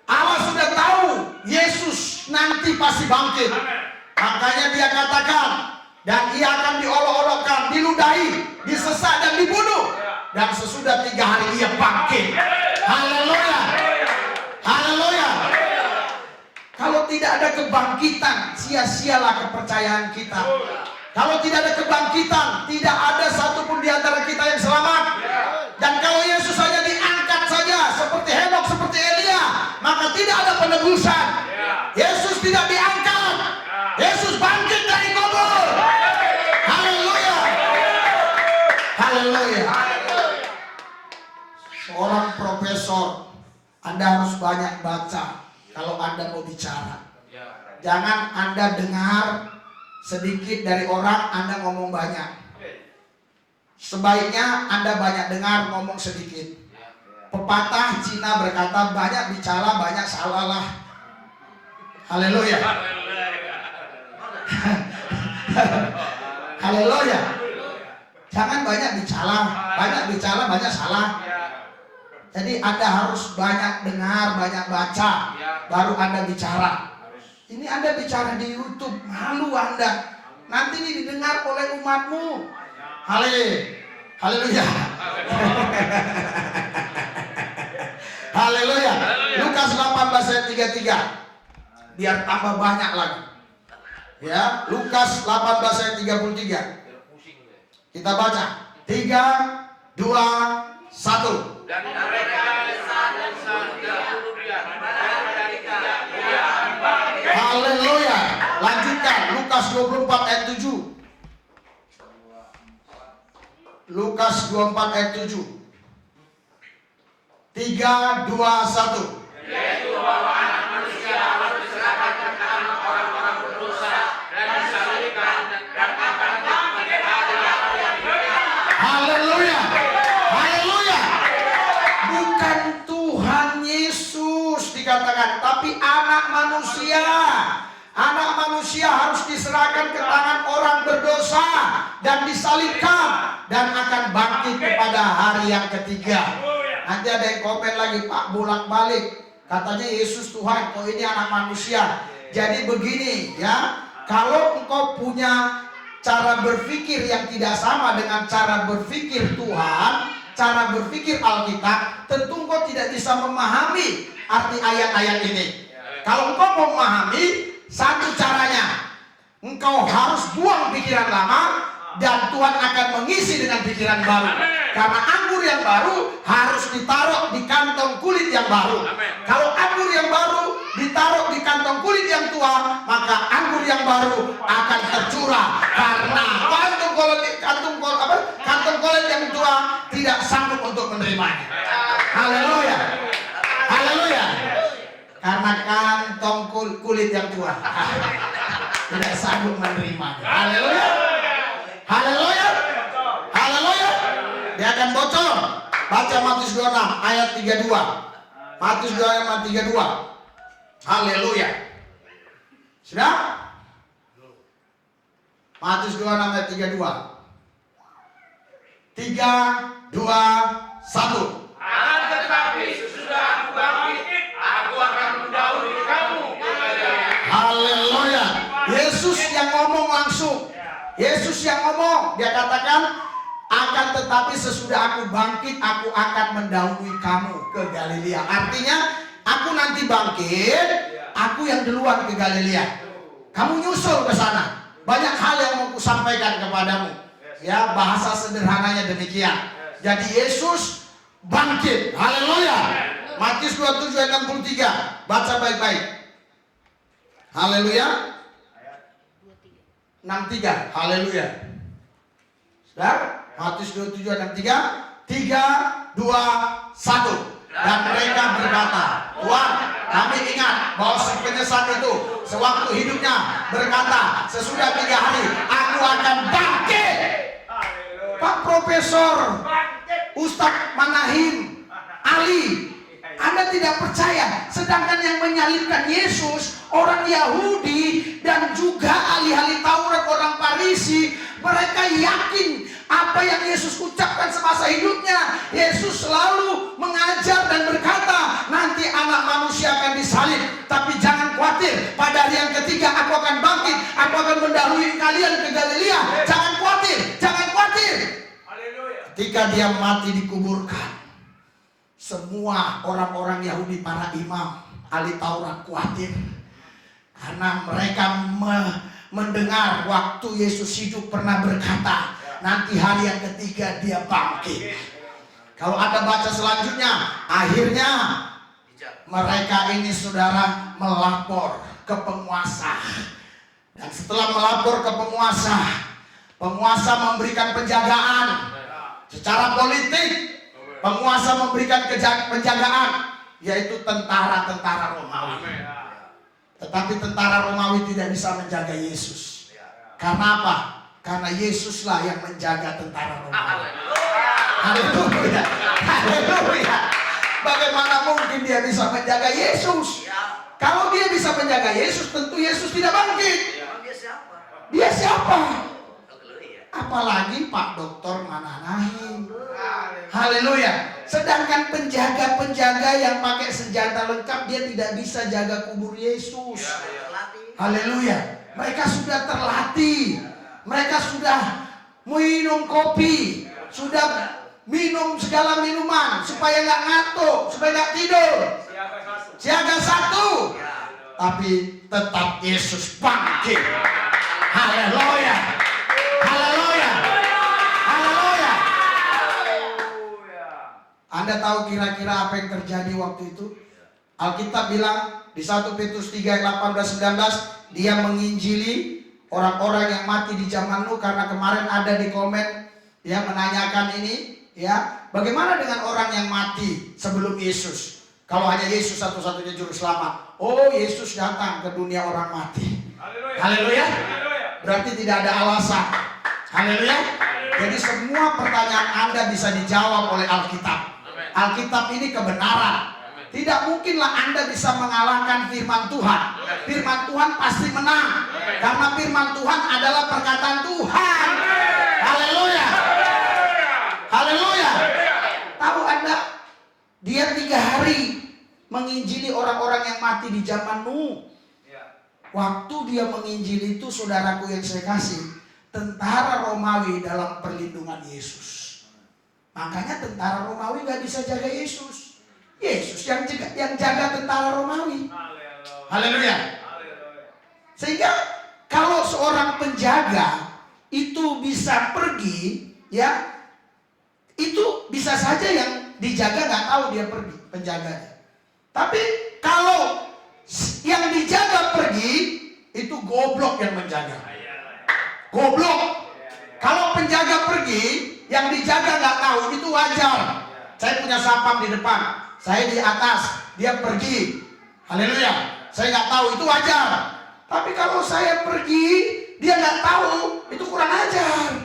Allah sudah tahu Yesus nanti pasti bangkit. Makanya dia katakan, dan ia akan diolok-olokkan, diludahi, disesat dan dibunuh. Dan sesudah 3 hari ia bangkit. Haleluya. Haleluya. Kalau tidak ada kebangkitan, sia-sialah kepercayaan kita. Kalau tidak ada kebangkitan, tidak ada satupun di antara kita yang selamat. Dan kalau Yesus hanya diangkat saja seperti Henok, seperti Elia, maka tidak ada penebusan. Yesus tidak diangkat. Yesus bangkit dari kubur. Haleluya. Haleluya. Seorang profesor, Anda harus banyak baca kalau Anda mau bicara. Jangan Anda dengar sedikit dari orang, Anda ngomong banyak. Sebaiknya Anda banyak dengar, ngomong sedikit. Pepatah Cina berkata, banyak bicara, banyak salah lah. Haleluya. Haleluya. Jangan banyak bicara, banyak salah. Jadi Anda harus banyak dengar, banyak baca, baru Anda bicara. Ini Anda bicara di YouTube, malu Anda. Nanti ini didengar oleh umatmu. Haleluya. Haleluya. Lukas 18 ayat 33. Biar tambah banyak lagi. Ya, Lukas 18 ayat 33. Kita baca. 3, 2, 1. Dan mereka besar dan sudah kemudian dari dia akan bangkit. Haleluya. Lanjutkan Lukas 24 ayat 7. Lukas 24 ayat 7. 3, 2, 1. Yaitu bahwa anak manusia harus diserahkan ke tangan orang-orang berdosa dan disalibkan dan akan bangkit pada hari yang kemudian. Haleluya. Haleluya. Bukan Tuhan Yesus dikatakan, tapi anak manusia. Anak manusia harus diserahkan ke tangan orang berdosa dan disalibkan dan akan bangkit kepada hari yang ketiga. Nanti ada yang komen lagi, Pak, bolak-balik katanya Yesus Tuhan, kok ini anak manusia. Jadi begini ya, kalau engkau punya cara berpikir yang tidak sama dengan cara berpikir Tuhan, cara berpikir Alkitab, tentu engkau tidak bisa memahami arti ayat-ayat ini. Kalau engkau mau memahami, satu caranya, engkau harus buang pikiran lama dan Tuhan akan mengisi dengan pikiran baru. Karena anggur yang baru harus ditaruh di kantong kulit yang baru. Kalau anggur yang baru ditaruh di kantong kulit yang tua, maka anggur yang baru akan tercurah. Karena kantong kulit yang tua tidak sanggup untuk menerimanya. Haleluya. Haleluya. Karena kantong kulit yang tua tidak sanggup menerimanya. Haleluya. Haleluya. Haleluya. Dia akan bocor. Baca Matius 26 ayat 32. Matius 26 ayat 32. Haleluya. Sudah? Matius 26 ayat 32. 3, 2, 1. Yesus yang ngomong. Dia katakan, akan tetapi sesudah aku bangkit, aku akan mendahului kamu ke Galilea. Artinya, aku nanti bangkit, aku yang duluan ke Galilea. Kamu nyusul ke sana. Banyak hal yang mau kusampaikan kepadamu. Ya, bahasa sederhananya demikian. Jadi Yesus bangkit. Haleluya. Matius 27 ayat 63. Baca baik-baik. Haleluya. 63. Haleluya. Sudah? Matius 27 ayat 63. 3, 2, 1. Dan mereka berkata, Tuhan, kami ingat bahwa si penyesat itu sewaktu hidupnya berkata, sesudah 3 hari aku akan bangkit. Pak Profesor Ustadz Manahim Ali, Anda tidak percaya, sedangkan yang menyalibkan Yesus orang Yahudi dan juga ahli-ahli Taurat orang Farisi, mereka yakin apa yang Yesus ucapkan semasa hidupnya. Yesus selalu mengajar dan berkata, nanti anak manusia akan disalib, tapi jangan khawatir, pada hari yang ketiga aku akan bangkit, aku akan mendahului kalian ke Galilea. Jangan khawatir, jangan khawatir. Ketika dia mati dikuburkan, semua orang-orang Yahudi, para imam, ahli Taurat khawatir. Karena mereka mendengar waktu Yesus hidup pernah berkata, nanti hari yang ketiga dia bangkit. Kalau Anda baca selanjutnya, akhirnya mereka ini saudara melapor ke penguasa. Dan setelah melapor ke penguasa, penguasa memberikan penjagaan. Secara politik, penguasa memberikan penjagaan, yaitu tentara-tentara Romawi. Tetapi tentara Romawi tidak bisa menjaga Yesus. Karena apa? Karena Yesuslah yang menjaga tentara Romawi. Haleluya. Haleluya. Bagaimana mungkin dia bisa menjaga Yesus? Kalau dia bisa menjaga Yesus, tentu Yesus tidak bangkit. Dia siapa? Apalagi Pak Doktor Manahim. Haleluya. Sedangkan penjaga-penjaga yang pakai senjata lengkap, dia tidak bisa jaga kubur Yesus. Haleluya. Mereka sudah terlatih. Mereka sudah minum kopi, sudah minum segala minuman supaya nggak ngantuk, supaya nggak tidur. Siaga satu. Tapi tetap Yesus bangkit. Haleluya. Haleluya. Haleluya. Anda tahu kira-kira apa yang terjadi waktu itu? Alkitab bilang di 1 Petrus 3 ayat 18-19, dia menginjili orang-orang yang mati di zaman Nuh. Karena kemarin ada di komen yang menanyakan ini, ya, bagaimana dengan orang yang mati sebelum Yesus? Kalau hanya Yesus satu-satunya juru selamat. Oh, Yesus datang ke dunia orang mati. Haleluya. Berarti tidak ada alasan. Haleluya. Jadi semua pertanyaan Anda bisa dijawab oleh Alkitab. Alkitab ini kebenaran. Tidak mungkinlah Anda bisa mengalahkan firman Tuhan. Firman Tuhan pasti menang. Karena firman Tuhan adalah perkataan Tuhan. Haleluya. Haleluya. Tahu Anda, dia 3 hari menginjili orang-orang yang mati di zaman Nuh. Waktu dia menginjili itu, saudaraku yang saya kasih, tentara Romawi dalam perlindungan Yesus. Makanya tentara Romawi gak bisa jaga Yesus. Yesus yang jaga tentara Romawi. Haleluya. Sehingga kalau seorang penjaga itu bisa pergi, ya, itu bisa saja yang dijaga nggak tahu dia pergi, penjaganya. Tapi kalau yang dijaga pergi, itu goblok yang menjaga. Goblok. Kalau penjaga pergi, yang dijaga nggak tahu, itu wajar. Saya punya sapam di depan, saya di atas, dia pergi. Haleluya. Saya nggak tahu, itu wajar. Tapi kalau saya pergi, dia nggak tahu, itu kurang ajar.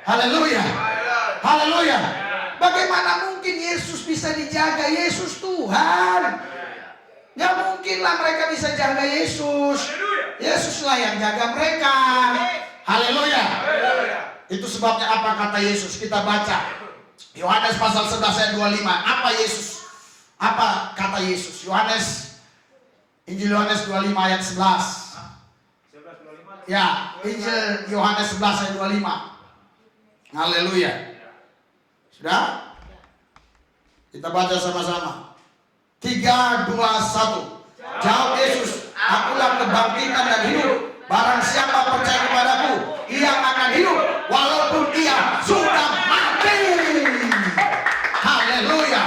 Haleluya. Haleluya. Bagaimana mungkin Yesus bisa dijaga? Yesus Tuhan. Nggak mungkinlah mereka bisa jaga Yesus. Yesuslah yang jaga mereka. Haleluya. Itu sebabnya apa kata Yesus? Kita baca Yohanes pasal 11 ayat 25. Apa Yesus? Apa kata Yesus? Injil Yohanes 25 ayat 11. Ya, Injil Yohanes 11 ayat 25. Haleluya. Sudah? Kita baca sama-sama. 3, 2, 1. Jawab Yesus, akulah kebangkitan dan hidup. Barang siapa percaya kepadaku, ia akan hidup walaupun ia sudah mati. Haleluya.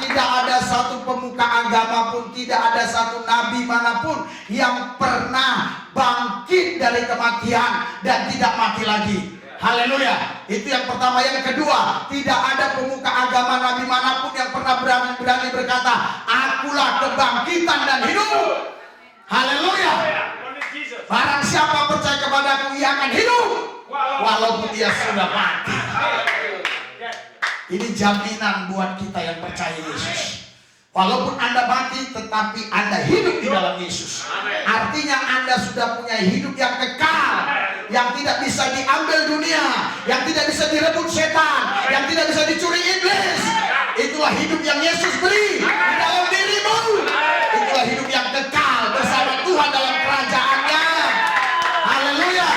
Tidak ada satu pemuka agama pun, tidak ada satu nabi manapun yang pernah bangkit dari kematian dan tidak mati lagi. Haleluya. Itu yang pertama. Yang kedua, tidak ada pemuka agama nabi manapun yang pernah berani berkata, akulah kebangkitan dan hidup. Haleluya. Barang siapa percaya kepadaku, ia akan hidup walaupun dia sudah mati. Ini jaminan buat kita yang percaya Yesus. Walaupun Anda mati, tetapi Anda hidup di dalam Yesus. Artinya Anda sudah punya hidup yang kekal, yang tidak bisa diambil dunia, yang tidak bisa direbut setan, yang tidak bisa dicuri iblis. Itulah hidup yang Yesus beri di dalam dirimu. Itulah hidup yang kekal bersama Tuhan dalam kerajaannya. Haleluya.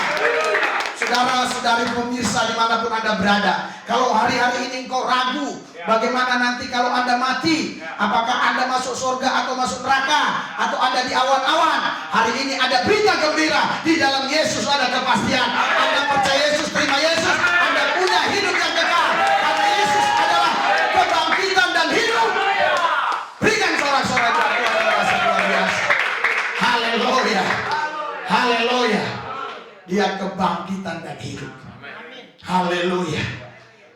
Saudara-saudari pemirsa dimanapun Anda berada, kalau hari-hari ini engkau ragu bagaimana nanti kalau Anda mati, apakah Anda masuk surga atau masuk neraka, atau Anda di awan-awan, hari ini ada berita gembira. Di dalam Yesus ada kepastian. Anda percaya Yesus, terima Yesus, Anda punya hidup yang kekal, karena Yesus adalah kebangkitan dan hidup. Berikan sorak-sorak Tuhan yang luar biasa. Haleluya. Haleluya. Dia kebangkitan dan hidup. Haleluya.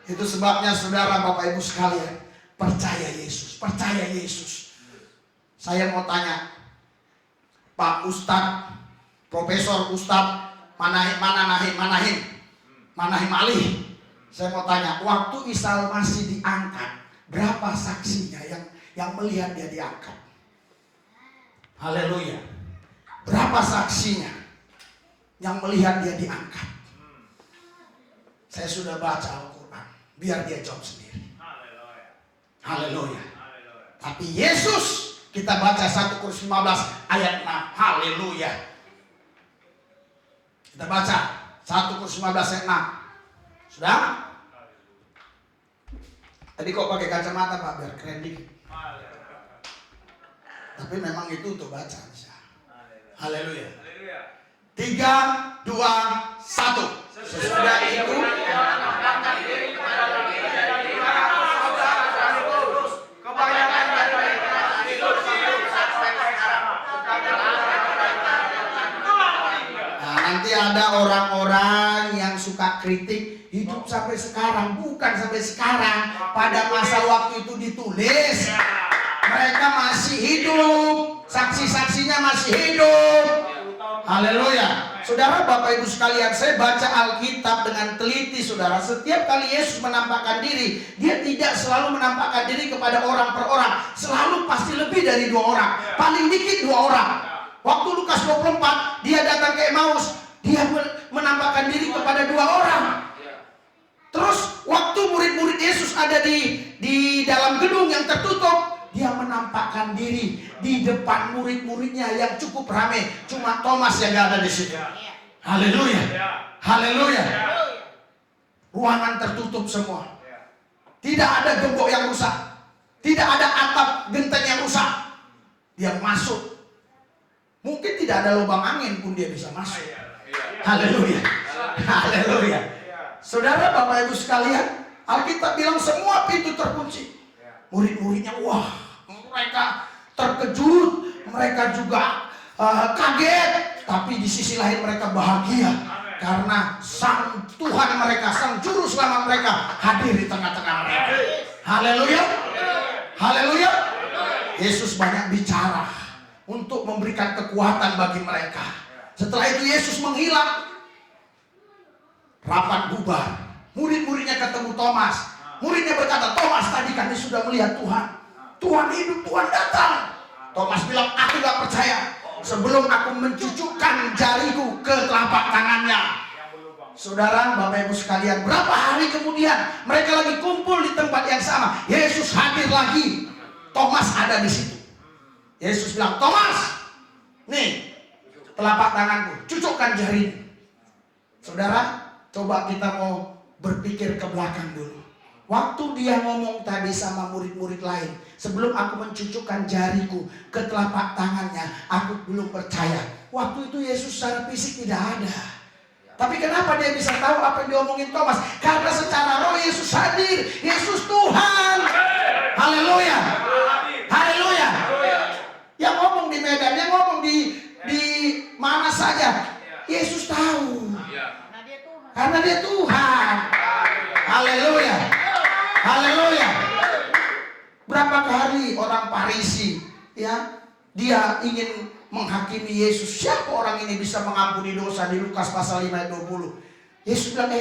Itu sebabnya saudara, Bapak Ibu sekalian, percaya Yesus, percaya Yesus. Saya mau tanya, Pak Ustadz, Profesor Ustadz, Manahim Ali. Saya mau tanya, waktu Isa masih diangkat, berapa saksinya yang melihat dia diangkat? Haleluya. Berapa saksinya yang melihat dia diangkat? Saya sudah baca Al-Quran, biar dia jawab sendiri. Haleluya. Tapi Yesus, kita baca 1 Korintus 15 ayat 6. Haleluya. Kita baca 1 Korintus 15 ayat 6. Sudah? Tadi kok pakai kacamata Pak, biar keren dikit. Tapi memang itu untuk baca. Haleluya. 3, 2, 1. Sesudah itu nanti ada orang-orang yang suka kritik hidup sampai sekarang. Bukan sampai sekarang, pada masa waktu itu ditulis, mereka masih hidup, saksi-saksinya masih hidup. Haleluya. Saudara, Bapak Ibu sekalian, saya baca Alkitab dengan teliti, saudara. Setiap kali Yesus menampakkan diri, dia tidak selalu menampakkan diri kepada orang per orang. Selalu pasti lebih dari 2 orang, paling dikit 2 orang. Waktu Lukas 24, dia datang ke Emmaus, dia menampakkan diri kepada 2 orang. Terus waktu murid-murid Yesus ada di dalam gedung yang tertutup, dia menampakkan diri di depan murid-muridnya yang cukup ramai. Cuma Thomas yang gak ada di situ. Haleluya. Haleluya. Ruangan tertutup semua. Tidak ada gembok yang rusak. Tidak ada atap genteng yang rusak. Dia masuk. Mungkin tidak ada lubang angin pun dia bisa masuk. Haleluya. Haleluya. Saudara, Bapak Ibu sekalian, Alkitab bilang semua pintu terkunci. Murid-muridnya, wah, mereka terkejut, mereka juga kaget, tapi di sisi lain mereka bahagia karena Sang Tuhan mereka, Sang Juru Selamat mereka hadir di tengah-tengah mereka. Haleluya. Haleluya. Yesus banyak bicara untuk memberikan kekuatan bagi mereka. Setelah itu Yesus menghilang, rapat bubar, murid-muridnya ketemu Thomas. Muridnya berkata, Thomas, tadi kami sudah melihat Tuhan. Tuhan hidup, Tuhan datang. Thomas bilang, aku gak percaya sebelum aku mencucukkan jariku ke telapak tangannya. Saudara, Bapak Ibu sekalian, berapa hari kemudian mereka lagi kumpul di tempat yang sama. Yesus hadir lagi. Thomas ada di situ. Yesus bilang, Thomas, nih, telapak tanganku, cucukkan jarimu. Saudara, coba kita mau berpikir ke belakang dulu. Waktu dia ngomong tadi sama murid-murid lain, sebelum aku mencucukkan jariku ke telapak tangannya, aku belum percaya. Waktu itu Yesus secara fisik tidak ada. Tapi kenapa dia bisa tahu apa yang diomongin Thomas? Karena secara roh Yesus hadir. Yesus Tuhan. Haleluya. Haleluya. Yang ngomong di Medan, yang ngomong di mana saja, Yesus tahu. Karena dia Tuhan. Haleluya. Haleluya. Berapa kali orang Farisi, ya, dia ingin menghakimi Yesus. Siapa orang ini bisa mengampuni dosa? Di Lukas pasal 5 ayat 20. Yesus bilang,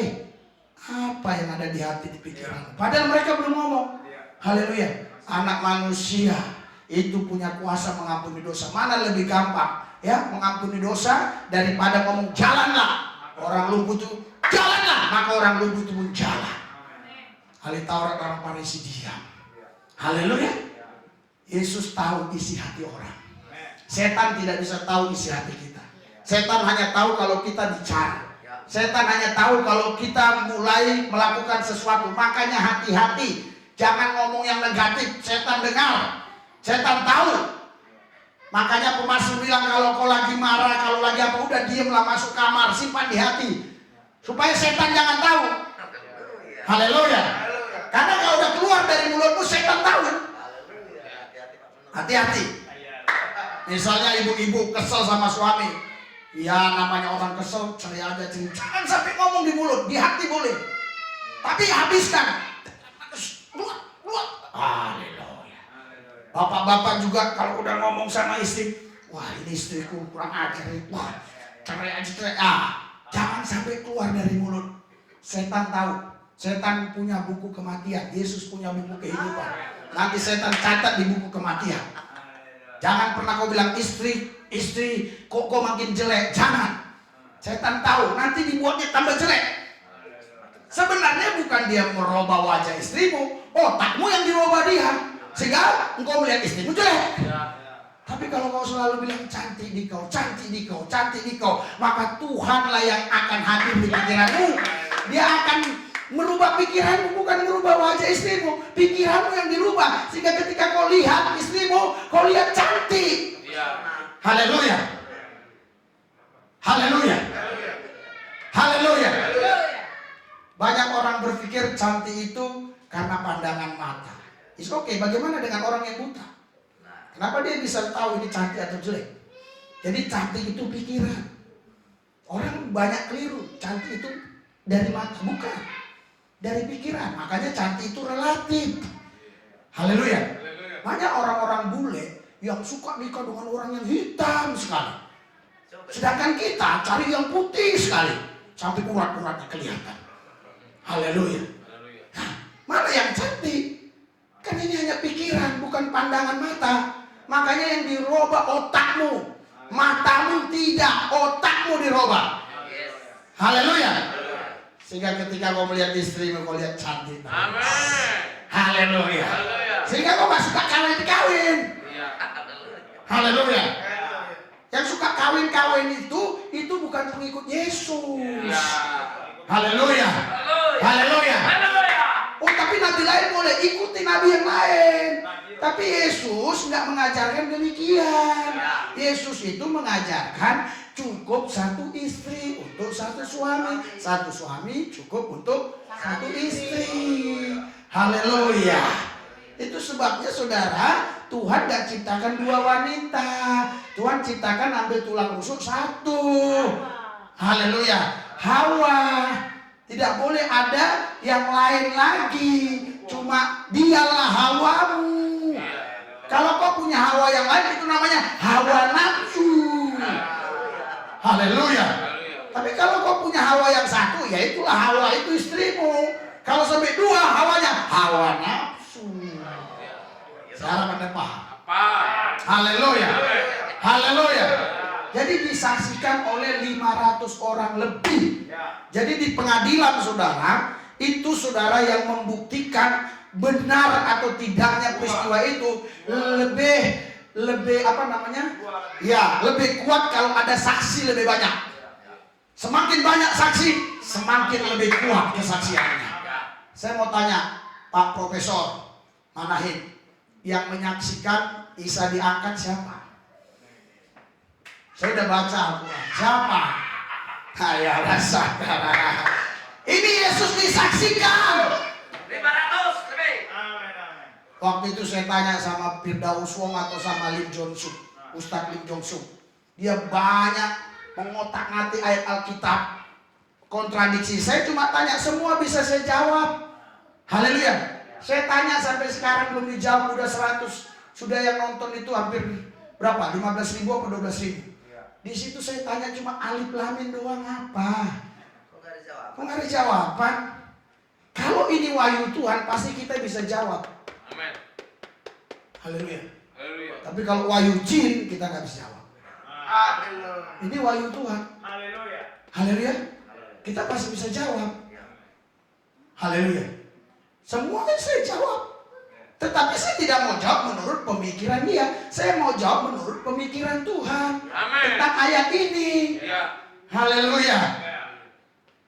apa yang ada di hati, di pikiran? Padahal mereka belum ngomong. Haleluya. Anak manusia itu punya kuasa mengampuni dosa. Mana lebih gampang, ya, mengampuni dosa daripada ngomong jalanlah. Orang lumpuh itu jalanlah, maka orang lumpuh itu pun jalan. Ahli Taurat orang Farisi diam. Haleluya. Yesus tahu isi hati orang. Setan tidak bisa tahu isi hati kita. Setan hanya tahu kalau kita bicara. Setan hanya tahu kalau kita mulai melakukan sesuatu. Makanya hati-hati, jangan ngomong yang negatif. Setan dengar, setan tahu. Makanya pemasmur bilang, kalau kau lagi marah, kalau lagi apa, udah diamlah, masuk kamar, simpan di hati, supaya setan jangan tahu. Haleluya. Karena kalau udah keluar dari mulutmu, setan tahu. Hati-hati. Misalnya ibu-ibu kesel sama suami, ya namanya orang kesel, cerai aja. Jangan sampai ngomong di mulut, di hati boleh, tapi habiskan. Keluar. Haleluya. Bapak-bapak juga kalau udah ngomong sama istri, wah ini istriku kurang ajar, wah cerai aja, cerai. Jangan sampai keluar dari mulut. Setan tahu. Setan punya buku kematian, Yesus punya buku kehidupan. Nanti setan catat di buku kematian. Jangan pernah kau bilang istri kok makin jelek. Jangan. Setan tahu, nanti dibuatnya tambah jelek. Sebenarnya bukan dia merubah wajah istrimu, otakmu yang dirubah dia, sehingga engkau melihat istrimu jelek. Tapi kalau kau selalu bilang cantik di kau, cantik di kau, cantik di kau, maka Tuhanlah yang akan hadir di pikiranmu. Dia akan merubah pikiranmu, bukan merubah wajah istrimu. Pikiranmu yang dirubah, sehingga ketika kau lihat istrimu, kau lihat cantik. Haleluya. Haleluya. Haleluya. Banyak orang berpikir cantik itu karena pandangan mata. It's okay, bagaimana dengan orang yang buta? Kenapa dia bisa tahu ini cantik atau jelek? Jadi cantik itu pikiran. Orang banyak keliru, cantik itu dari mata, bukan dari pikiran. Makanya cantik itu relatif. Haleluya. Banyak orang-orang bule yang suka nikah dengan orang yang hitam sekali, sedangkan kita cari yang putih sekali, sampai urat-uratnya kelihatan. Haleluya. Nah, mana yang cantik? Kan ini hanya pikiran, bukan pandangan mata. Makanya yang dirubah otakmu, matamu tidak, otakmu dirubah. Haleluya. Sehingga ketika kau melihat istrimu, kau lihat cantik. Amin. Haleluya. Sehingga kau gak suka kawin-kawin. Haleluya. Yang suka kawin-kawin itu bukan pengikut Yesus. Haleluya. Haleluya. Oh, tapi nabi lain boleh ikuti nabi yang lain. Tapi Yesus nggak mengajarkan demikian. Yesus itu mengajarkan cukup satu istri untuk satu suami, satu suami cukup untuk satu istri. Haleluya. Itu sebabnya saudara, Tuhan gak ciptakan dua wanita. Tuhan ciptakan ambil tulang rusuk satu. Haleluya. Hawa. Tidak boleh ada yang lain lagi. Cuma dialah Hawamu. Kalau kau punya Hawa yang lain, itu namanya hawa nafsu. Haleluya. Tapi kalau kau punya Hawa yang satu, ya itulah Hawa itu istrimu. Kalau sampai dua Hawanya, hawa nafsu. Sekarang Anda paham? Haleluya. Haleluya. Jadi disaksikan oleh 500 orang lebih. Jadi di pengadilan saudara, itu saudara yang membuktikan benar atau tidaknya peristiwa itu lebih apa namanya? Ya, lebih kuat kalau ada saksi lebih banyak. Semakin banyak saksi, semakin lebih kuat kesaksiannya. Saya mau tanya, Pak Profesor Manahin, yang menyaksikan Isa diangkat siapa? Saya udah baca Al-Quran. Siapa? Ayah rasakan. Ini Yesus disaksikan. 500 lebih. Waktu itu saya tanya sama Firdaus Wong atau sama Lim Jong Suk, Ustadz Lim Jong Suk. Dia banyak mengotak-ngatik ayat Alkitab, kontradiksi. Saya cuma tanya, semua bisa saya jawab. Haleluya. Saya tanya sampai sekarang belum dijawab, udah 100. Sudah yang nonton itu hampir berapa? 15.000 atau 12.000? Di situ saya tanya cuma alif lamin doang apa? Kok nggak ada jawaban? Kalau ini wahyu Tuhan pasti kita bisa jawab. Amin. Haleluya. Haleluya. Tapi kalau wahyu jin kita nggak bisa jawab. Haleluya. Ini wahyu Tuhan. Haleluya. Haleluya. Kita pasti bisa jawab. Haleluya. Semuanya saya jawab. Tetapi saya tidak mau jawab menurut pemikiran dia. Saya mau jawab menurut pemikiran Tuhan. Amin. Tentang ayat ini. Ya. Haleluya.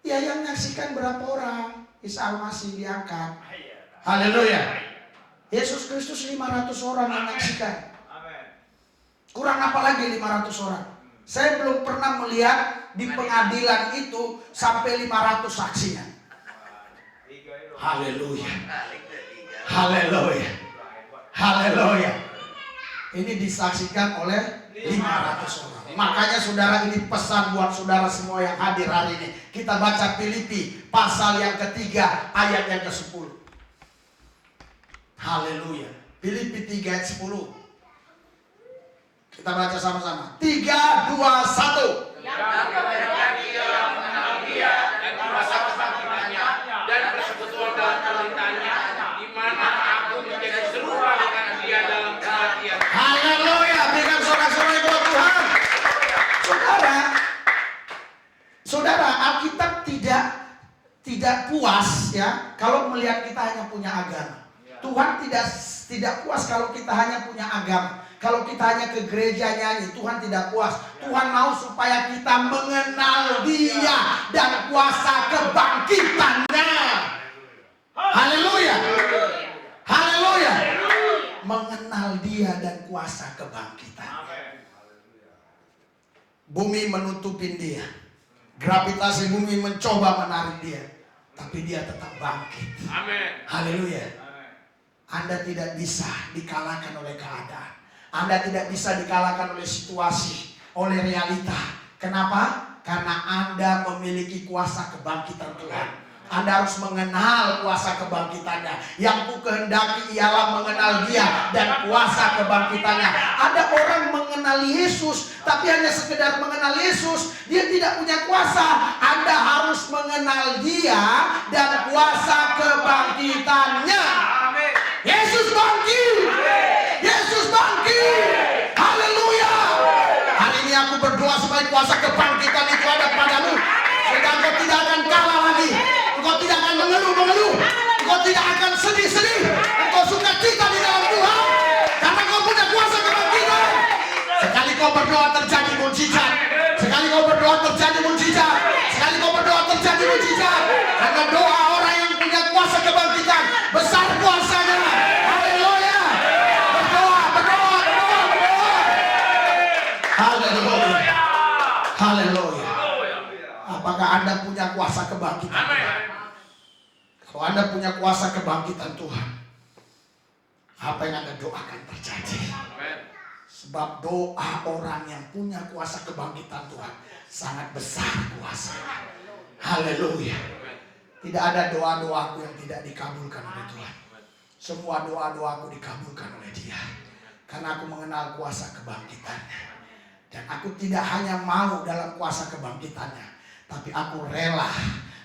Ya, yang menyaksikan berapa orang? Isa Al-Masih diangkat. Haleluya. Yesus Kristus 500 orang yang menyaksikan. Kurang apa lagi 500 orang? Saya belum pernah melihat di pengadilan itu sampai 500 saksinya. Haleluya. Haleluya. Haleluya. Ini disaksikan oleh 500 orang. Makanya saudara, ini pesan buat saudara semua yang hadir hari ini. Kita baca Filipi pasal yang ketiga ayat yang ke-10. Haleluya. Filipi 3 ayat 10. Kita baca sama-sama. 3, 2, 1. Yang kepada dia yang mengenal dia dan kuasa kebangkitannya dan persekutuan dalam penderitaannya, di mana aku menjadi serupa dengan dia dalam kematian. Haleluya. Berikan sorak-sorai buat Tuhan. Saudara, Alkitab tidak puas ya kalau melihat kita hanya punya agama. Tuhan tidak puas kalau kita hanya punya agama. Kalau kita hanya ke gereja nyanyi, Tuhan tidak puas. Tuhan mau supaya kita mengenal Dia dan kuasa kebangkitannya. Haleluya. Haleluya. Mengenal Dia dan kuasa kebangkitannya. Bumi menutupin Dia. Gravitasi bumi mencoba menarik Dia, tapi Dia tetap bangkit. Amin. Haleluya. Anda tidak bisa dikalahkan oleh keadaan. Anda tidak bisa dikalahkan oleh situasi, oleh realita. Kenapa? Karena Anda memiliki kuasa kebangkitan Tuhan. Anda harus mengenal kuasa kebangkitannya. Yang ku kehendaki ialah mengenal Dia dan kuasa kebangkitannya. Ada orang mengenal Yesus, tapi hanya sekedar mengenal Yesus, dia tidak punya kuasa. Anda harus mengenal Dia dan kuasa kebangkitannya. Yesus bangkit. Yesus bangkit. Haleluya. Hari ini aku berdoa supaya kuasa kebangkitan itu ada padamu, sehingga engkau tidak akan kalah lagi. Engkau tidak akan mengeluh-mengeluh. Engkau tidak akan sedih-sedih. Engkau sukacita di dalam Tuhan, karena kau punya kuasa kebangkitan. Sekali kau berdoa terjadi mujizat. Sekali kau berdoa terjadi mujizat. Sekali kau berdoa terjadi mujizat. Karena doa orang yang punya kuasa kebangkitan besar kuasanya. Haleluya. Berdoa, berdoa, berdoa, berdoa. Haleluya. Haleluya. Apakah Anda punya kuasa kebangkitan? Kalau Anda punya kuasa kebangkitan Tuhan, apa yang Anda doakan terjadi. Sebab doa orang yang punya kuasa kebangkitan Tuhan sangat besar kuasanya. Haleluya. Tidak ada doa-doaku yang tidak dikabulkan oleh Tuhan. Semua doa-doaku dikabulkan oleh Dia, karena aku mengenal kuasa kebangkitannya. Dan aku tidak hanya mau dalam kuasa kebangkitannya, tapi aku rela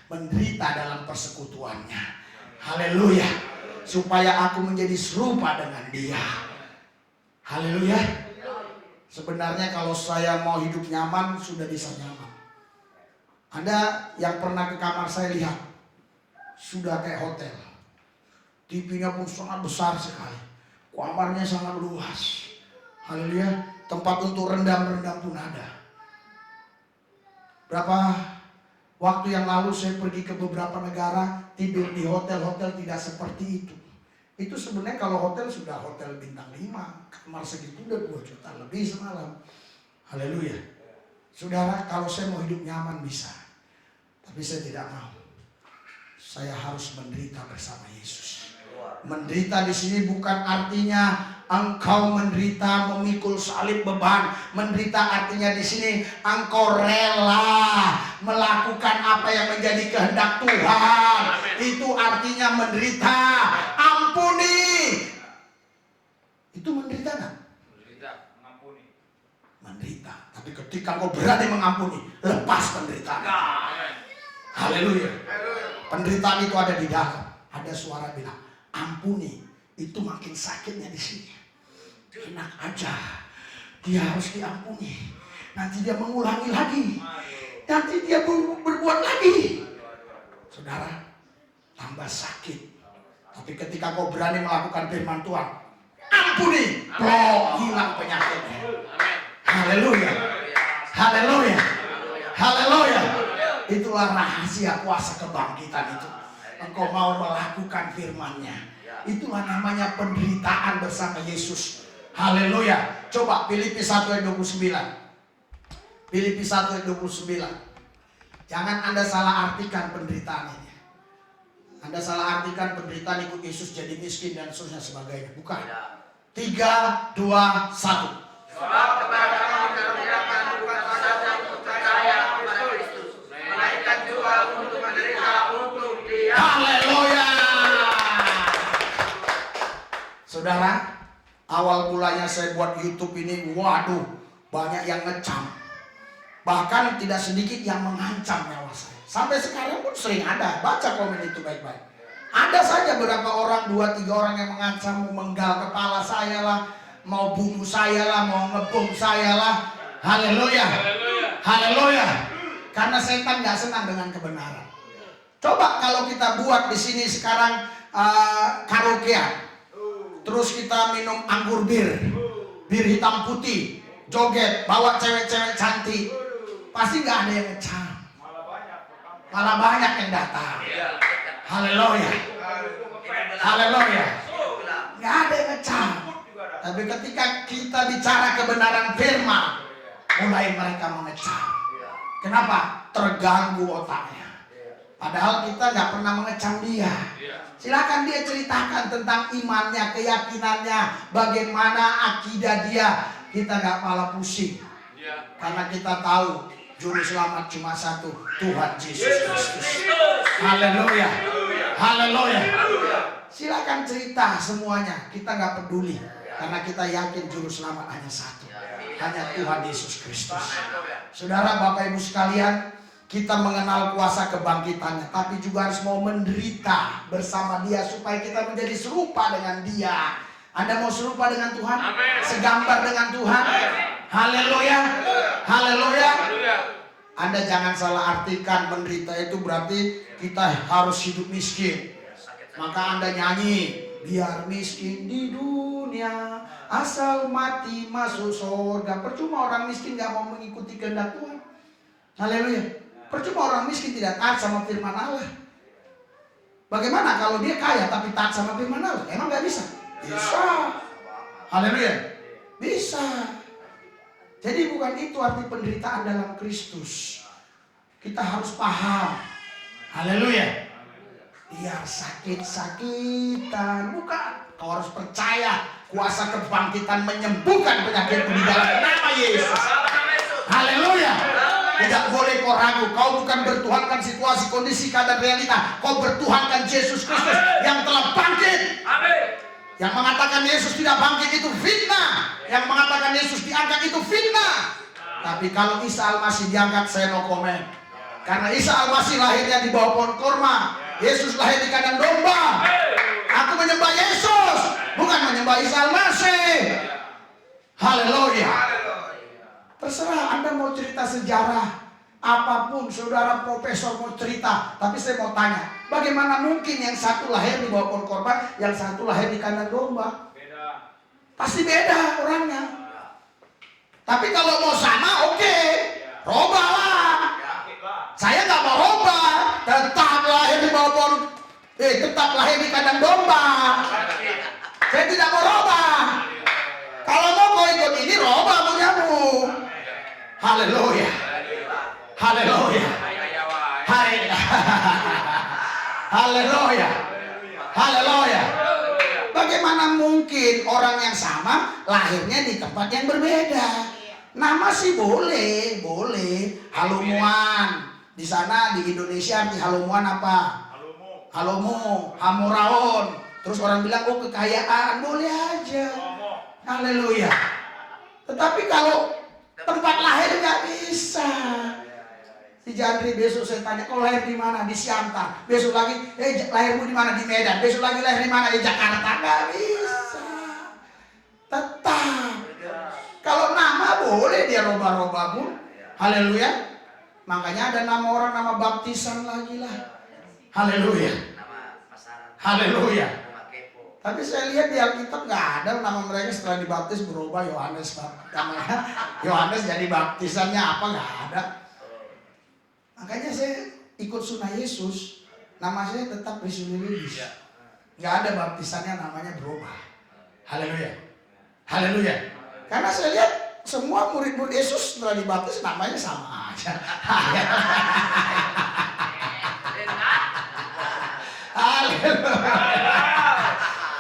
menderita dalam persekutuannya. Haleluya. Supaya aku menjadi serupa dengan Dia. Haleluya. Sebenarnya kalau saya mau hidup nyaman, sudah bisa nyaman. Anda yang pernah ke kamar saya lihat, sudah kayak hotel. TV-nya pun sangat besar sekali. Kamarnya sangat luas. Haleluya. Tempat untuk rendam-rendam pun ada. Berapa waktu yang lalu saya pergi ke beberapa negara, tidur di hotel-hotel tidak seperti itu. Itu sebenarnya kalau hotel sudah hotel bintang 5, kamar segitu udah 2 juta lebih semalam. Haleluya. Saudara, kalau saya mau hidup nyaman bisa. Tapi saya tidak mau. Saya harus menderita bersama Yesus. Menderita di sini bukan artinya engkau menderita memikul salib beban. Menderita artinya di sini engkau rela melakukan apa yang menjadi kehendak Tuhan. Itu artinya menderita. Ampuni. Itu menderita kan? Menderita, mengampuni. Menderita. Tapi ketika kau berani mengampuni, lepas penderitaan. Haleluya. Penderitaan itu ada di dalam. Ada suara bilang, ampuni. Itu makin sakitnya di sini. Enak aja. Dia harus diampuni. Nanti dia mengulangi lagi. Nanti dia berbuat lagi. Saudara, tambah sakit. Tapi ketika kau berani melakukan firman Tuhan, ampuni, plok, hilang penyakitnya. Haleluya. Haleluya. Haleluya. Itulah rahasia kuasa kebangkitan itu. Engkau mau melakukan firman-Nya. Itulah namanya penderitaan bersama Yesus. Haleluya. Coba Filipi 1 ayat 29. Filipi 1 ayat 29. Jangan Anda salah artikan penderitaan ini. Anda salah artikan penderitaan ikut Yesus jadi miskin dan seterusnya sebagainya. Bukan. 3, 2, 1. Sebab kepada kamu dikaruniakan bukan saja untuk percaya kepada Kristus, melainkan juga untuk menderita untuk Dia. Haleluya. Saudara, awal mulanya saya buat YouTube ini, waduh, banyak yang ngecam. Bahkan tidak sedikit yang mengancam nyawa saya. Sampai sekarang pun sering ada, baca komen itu baik-baik. Ada saja beberapa orang, 2-3 orang yang mengancam, menggal kepala saya lah, mau bunuh saya lah, mau ngebom saya lah. Haleluya. Haleluya. Karena setan gak senang dengan kebenaran. Coba kalau kita buat di sini sekarang karaokean. Terus kita minum anggur bir hitam putih, joget, bawa cewek-cewek cantik. Pasti gak ada yang ngecam. Malah banyak yang datang. Haleluya. Haleluya. Gak ada yang ngecam. Tapi ketika kita bicara kebenaran firman, mulai mereka mengecam. Kenapa? Terganggu otaknya. Padahal kita gak pernah mengecam dia. Silakan dia ceritakan tentang imannya, keyakinannya, bagaimana akidah dia. Kita gak malah pusing. Karena kita tahu juru selamat cuma satu, Tuhan Yesus Kristus. Haleluya. Haleluya. Silakan cerita semuanya, kita gak peduli. Karena kita yakin juru selamat hanya satu, hanya Tuhan Yesus Kristus. Saudara, Bapak Ibu sekalian, kita mengenal kuasa kebangkitannya, tapi juga harus mau menderita bersama dia supaya kita menjadi serupa dengan dia. Anda mau serupa dengan Tuhan? Segambar dengan Tuhan? Haleluya. Haleluya. Anda jangan salah artikan menderita itu berarti kita harus hidup miskin. Maka Anda nyanyi, biar miskin di dunia, asal mati masuk surga. Percuma orang miskin gak mau mengikuti kehendak Tuhan. Haleluya. Percuma orang miskin tidak taat sama firman Allah. Bagaimana kalau dia kaya tapi taat sama firman Allah? Emang gak bisa? Bisa. Haleluya. Bisa. Jadi bukan itu arti penderitaan dalam Kristus. Kita harus paham. Haleluya. Biar sakit-sakitan. Bukan. Kau harus percaya kuasa kebangkitan menyembuhkan penyakitmu di dalam nama Yesus. Haleluya. Tidak boleh kau ragu. Kau bukan bertuhankan situasi, kondisi, keadaan, realita. Kau bertuhankan Yesus Kristus yang telah bangkit. Yang mengatakan Yesus tidak bangkit itu fitnah. Yang mengatakan Yesus diangkat itu fitnah. Tapi kalau Isa Al-Masih diangkat, saya no comment. Karena Isa Al-Masih lahirnya di bawah pohon kurma, Yesus lahir di kandang domba. Aku menyembah Yesus, bukan menyembah Isa Al-Masih. Haleluya. Terserah Anda mau cerita sejarah apapun, saudara profesor mau cerita. Tapi saya mau tanya, bagaimana mungkin yang satu lahir di bawah pohon korban, yang satu lahir di kandang domba? Beda. Pasti beda orangnya. Tapi kalau mau sama, oke, robahlah. Saya nggak mau robah, tetap lahir di bawah tetap lahir di kandang domba. Saya tidak mau robah. Kalau mau kau ikut ini, robah punyamu. Haleluya. Haleluya. Haleluya. Haleluya. Bagaimana mungkin orang yang sama lahirnya di tempat yang berbeda? Nama sih boleh, boleh. Halumuan. Di sana di Indonesia arti halumuan apa? Halomo, Hamuraon. Terus orang bilang, oh kekayaan, boleh aja. Haleluya. Tetapi kalau tempat lahir nggak bisa. Si Jandri besok saya tanya, kau lahir di mana? Di Siantar. Besok lagi, lahirmu di mana? Di Medan. Besok lagi lahir di mana? Di Jakarta. Nggak bisa. Tetap. Kalau nama boleh dia robah-robah pun. Haleluya. Makanya ada nama orang, nama baptisan lagi lah. Haleluya. Haleluya. Tapi saya lihat di Alkitab nggak ada nama mereka setelah dibaptis berubah Yohanes, Pak. Namanya Yohanes jadi baptisannya apa nggak ada. Makanya saya ikut sunnah Yesus, nama saya tetap Risulilis. Nggak ada baptisannya namanya berubah. Haleluya. Haleluya. Karena saya lihat semua murid-murid Yesus setelah dibaptis namanya sama aja.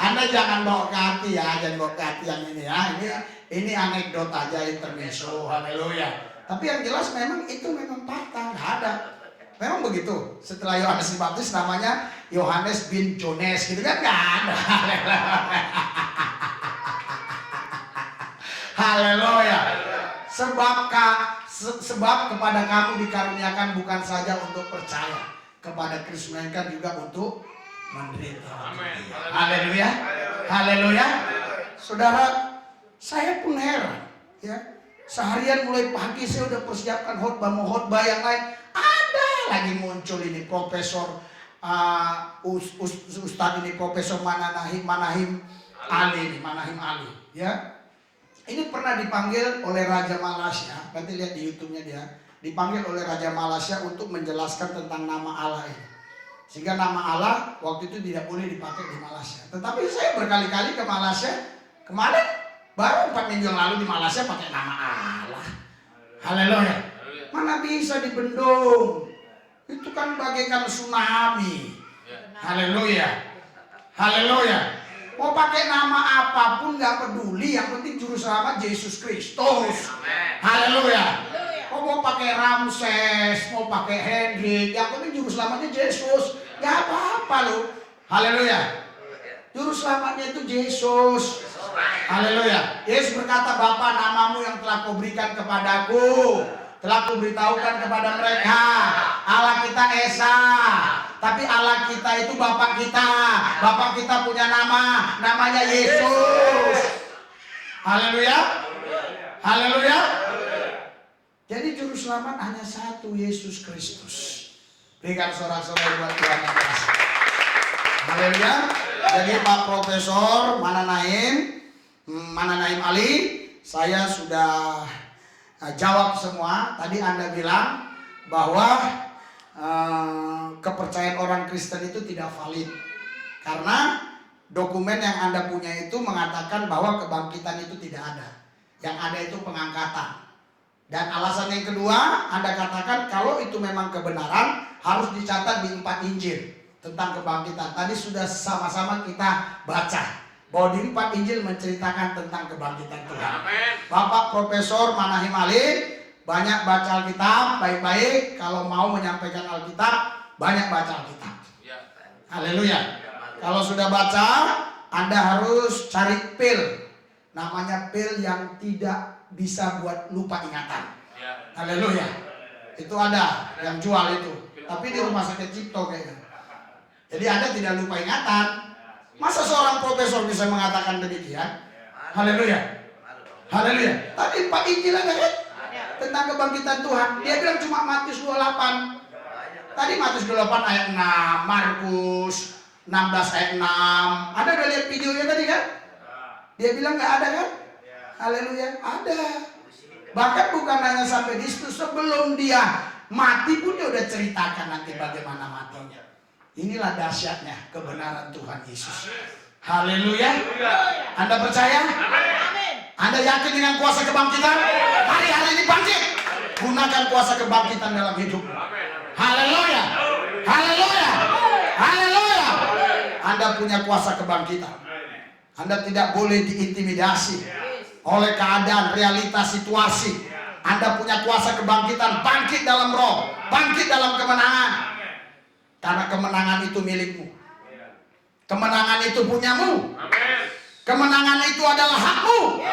Anda jangan bawa ke hati ya, jangan bawa ke hati yang ini ya. Ini anekdot aja, intermezzo. Haleluya. Tapi yang jelas memang itu memang fakta, nggak ada. Memang begitu. Setelah Yohanes dibaptis namanya Yohanes bin Jones gitu kan, nggak ada. Haleluya. Sebab kepada kamu dikaruniakan bukan saja untuk percaya kepada Kristus, melainkan juga untuk menderita. Haleluya. Haleluya. Saudara, saya pun heran ya. Seharian mulai pagi saya udah persiapkan khotbah, mau khotbah yang lain. Ada lagi muncul ini Profesor Ustadz ini Profesor Manahim Ali, ya. Ini pernah dipanggil oleh Raja Malaysia, nanti lihat di YouTube-nya dia. Dipanggil oleh Raja Malaysia untuk menjelaskan tentang nama Allah ini. Sehingga nama Allah waktu itu tidak boleh dipakai di Malaysia. Tetapi saya berkali-kali ke Malaysia. Kemarin baru 4 minggu yang lalu di Malaysia pakai nama Allah. Haleluya. Mana bisa dibendung. Itu kan bagaikan tsunami. Haleluya. Haleluya. Mau pakai nama apapun gak peduli, yang penting juru selamat Yesus Kristus. Haleluya. Mau pakai Ramses, mau pakai Hendrik, yang penting juru selamatnya Yesus. Gak apa-apa loh. Haleluya. Juru selamatnya itu Yesus. Haleluya. Yesus berkata, Bapa, namamu yang telah kau berikan kepadaku telah kuberitahukan kepada mereka. Allah kita Esa, tapi Allah kita itu Bapak kita. Bapak kita punya nama, namanya Yesus. Haleluya. Haleluya. Jadi juru selamat hanya satu, Yesus Kristus. Berikan sorak-sorai buat Tuhan yang kasih. Haleluya. Jadi Pak Profesor Manahim Ali, saya sudah jawab semua. Tadi Anda bilang bahwa kepercayaan orang Kristen itu tidak valid karena dokumen yang Anda punya itu mengatakan bahwa kebangkitan itu tidak ada. Yang ada itu pengangkatan. Dan alasan yang kedua, Anda katakan kalau itu memang kebenaran harus dicatat di 4 Injil tentang kebangkitan. Tadi sudah sama-sama kita baca bahwa di 4 Injil menceritakan tentang kebangkitan Tuhan. Bapak Profesor Manahim Ali banyak baca Alkitab, baik-baik. Kalau mau menyampaikan Alkitab, banyak baca Alkitab. Haleluya. Kalau sudah baca, Anda harus cari pil. Namanya pil yang tidak bisa buat lupa ingatan. Haleluya. Itu ada yang jual itu. Tapi di rumah sakit Cipto kayaknya. Jadi Anda tidak lupa ingatan. Masa seorang profesor bisa mengatakan demikian? Haleluya. Haleluya. Tadi 4 Injil ada kan? Tentang kebangkitan Tuhan. Dia bilang cuma Matius 28. Tadi Matius 28 ayat 6, Markus 16 ayat 6. Ada udah lihat videonya tadi kan? Dia bilang nggak ada kan? Haleluya. Ada. Bahkan bukan hanya sampai di situ, sebelum dia mati pun dia udah ceritakan nanti bagaimana matinya. Inilah dahsyatnya kebenaran Tuhan Yesus. Haleluya. Anda percaya? Anda yakin dengan kuasa kebangkitan? Hari-hari ini bangkit. Gunakan kuasa kebangkitan dalam hidup. Haleluya. Haleluya. Haleluya. Anda punya kuasa kebangkitan. Anda tidak boleh diintimidasi oleh keadaan, realitas, situasi. Anda punya kuasa kebangkitan. Bangkit dalam roh, bangkit dalam kemenangan. Karena kemenangan itu milikmu. Kemenangan itu punyamu. Kemenangan itu adalah hakmu.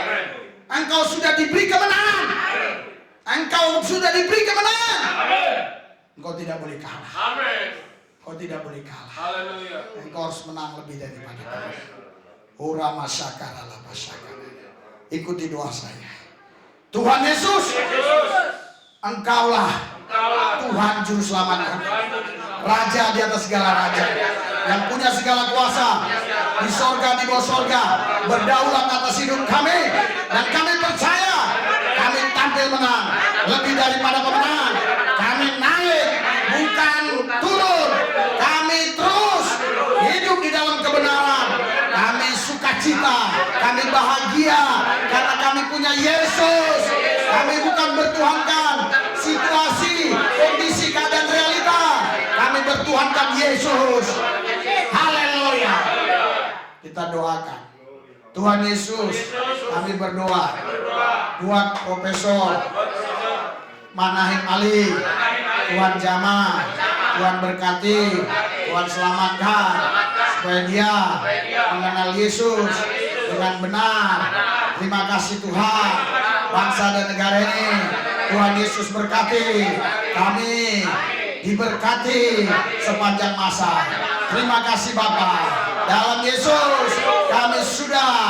Engkau sudah diberi kemenangan. Engkau sudah diberi kemenangan. Engkau tidak boleh kalah. Engkau tidak boleh kalah. Engkau harus menang lebih daripada kalah. Ikuti doa saya. Tuhan Yesus, Engkaulah Tuhan Juru Selamat kami, Raja di atas segala raja, yang punya segala kuasa di sorga, di bawah sorga, berdaulat atas hidup kami. Dan kami percaya kami tampil menang, lebih daripada pemenang. Kami naik, bukan turun. Kami terus hidup di dalam kebenaran. Kami sukacita, kami bahagia karena kami punya Yesus. Kami bukan bertuhankan situasi, kondisi, keadaan, realita. Kami bertuhankan Yesus. Haleluya. Kita doakan. Tuhan Yesus, kami berdoa buat Profesor Manahem Ali. Tuhan jamah, Tuhan berkati, Tuhan selamatkan supaya dia mengenal Yesus dengan benar. Terima kasih Tuhan. Bangsa dan negara ini Tuhan Yesus berkati. Kami diberkati sepanjang masa. Terima kasih Bapa. Dalam Yesus kami sudah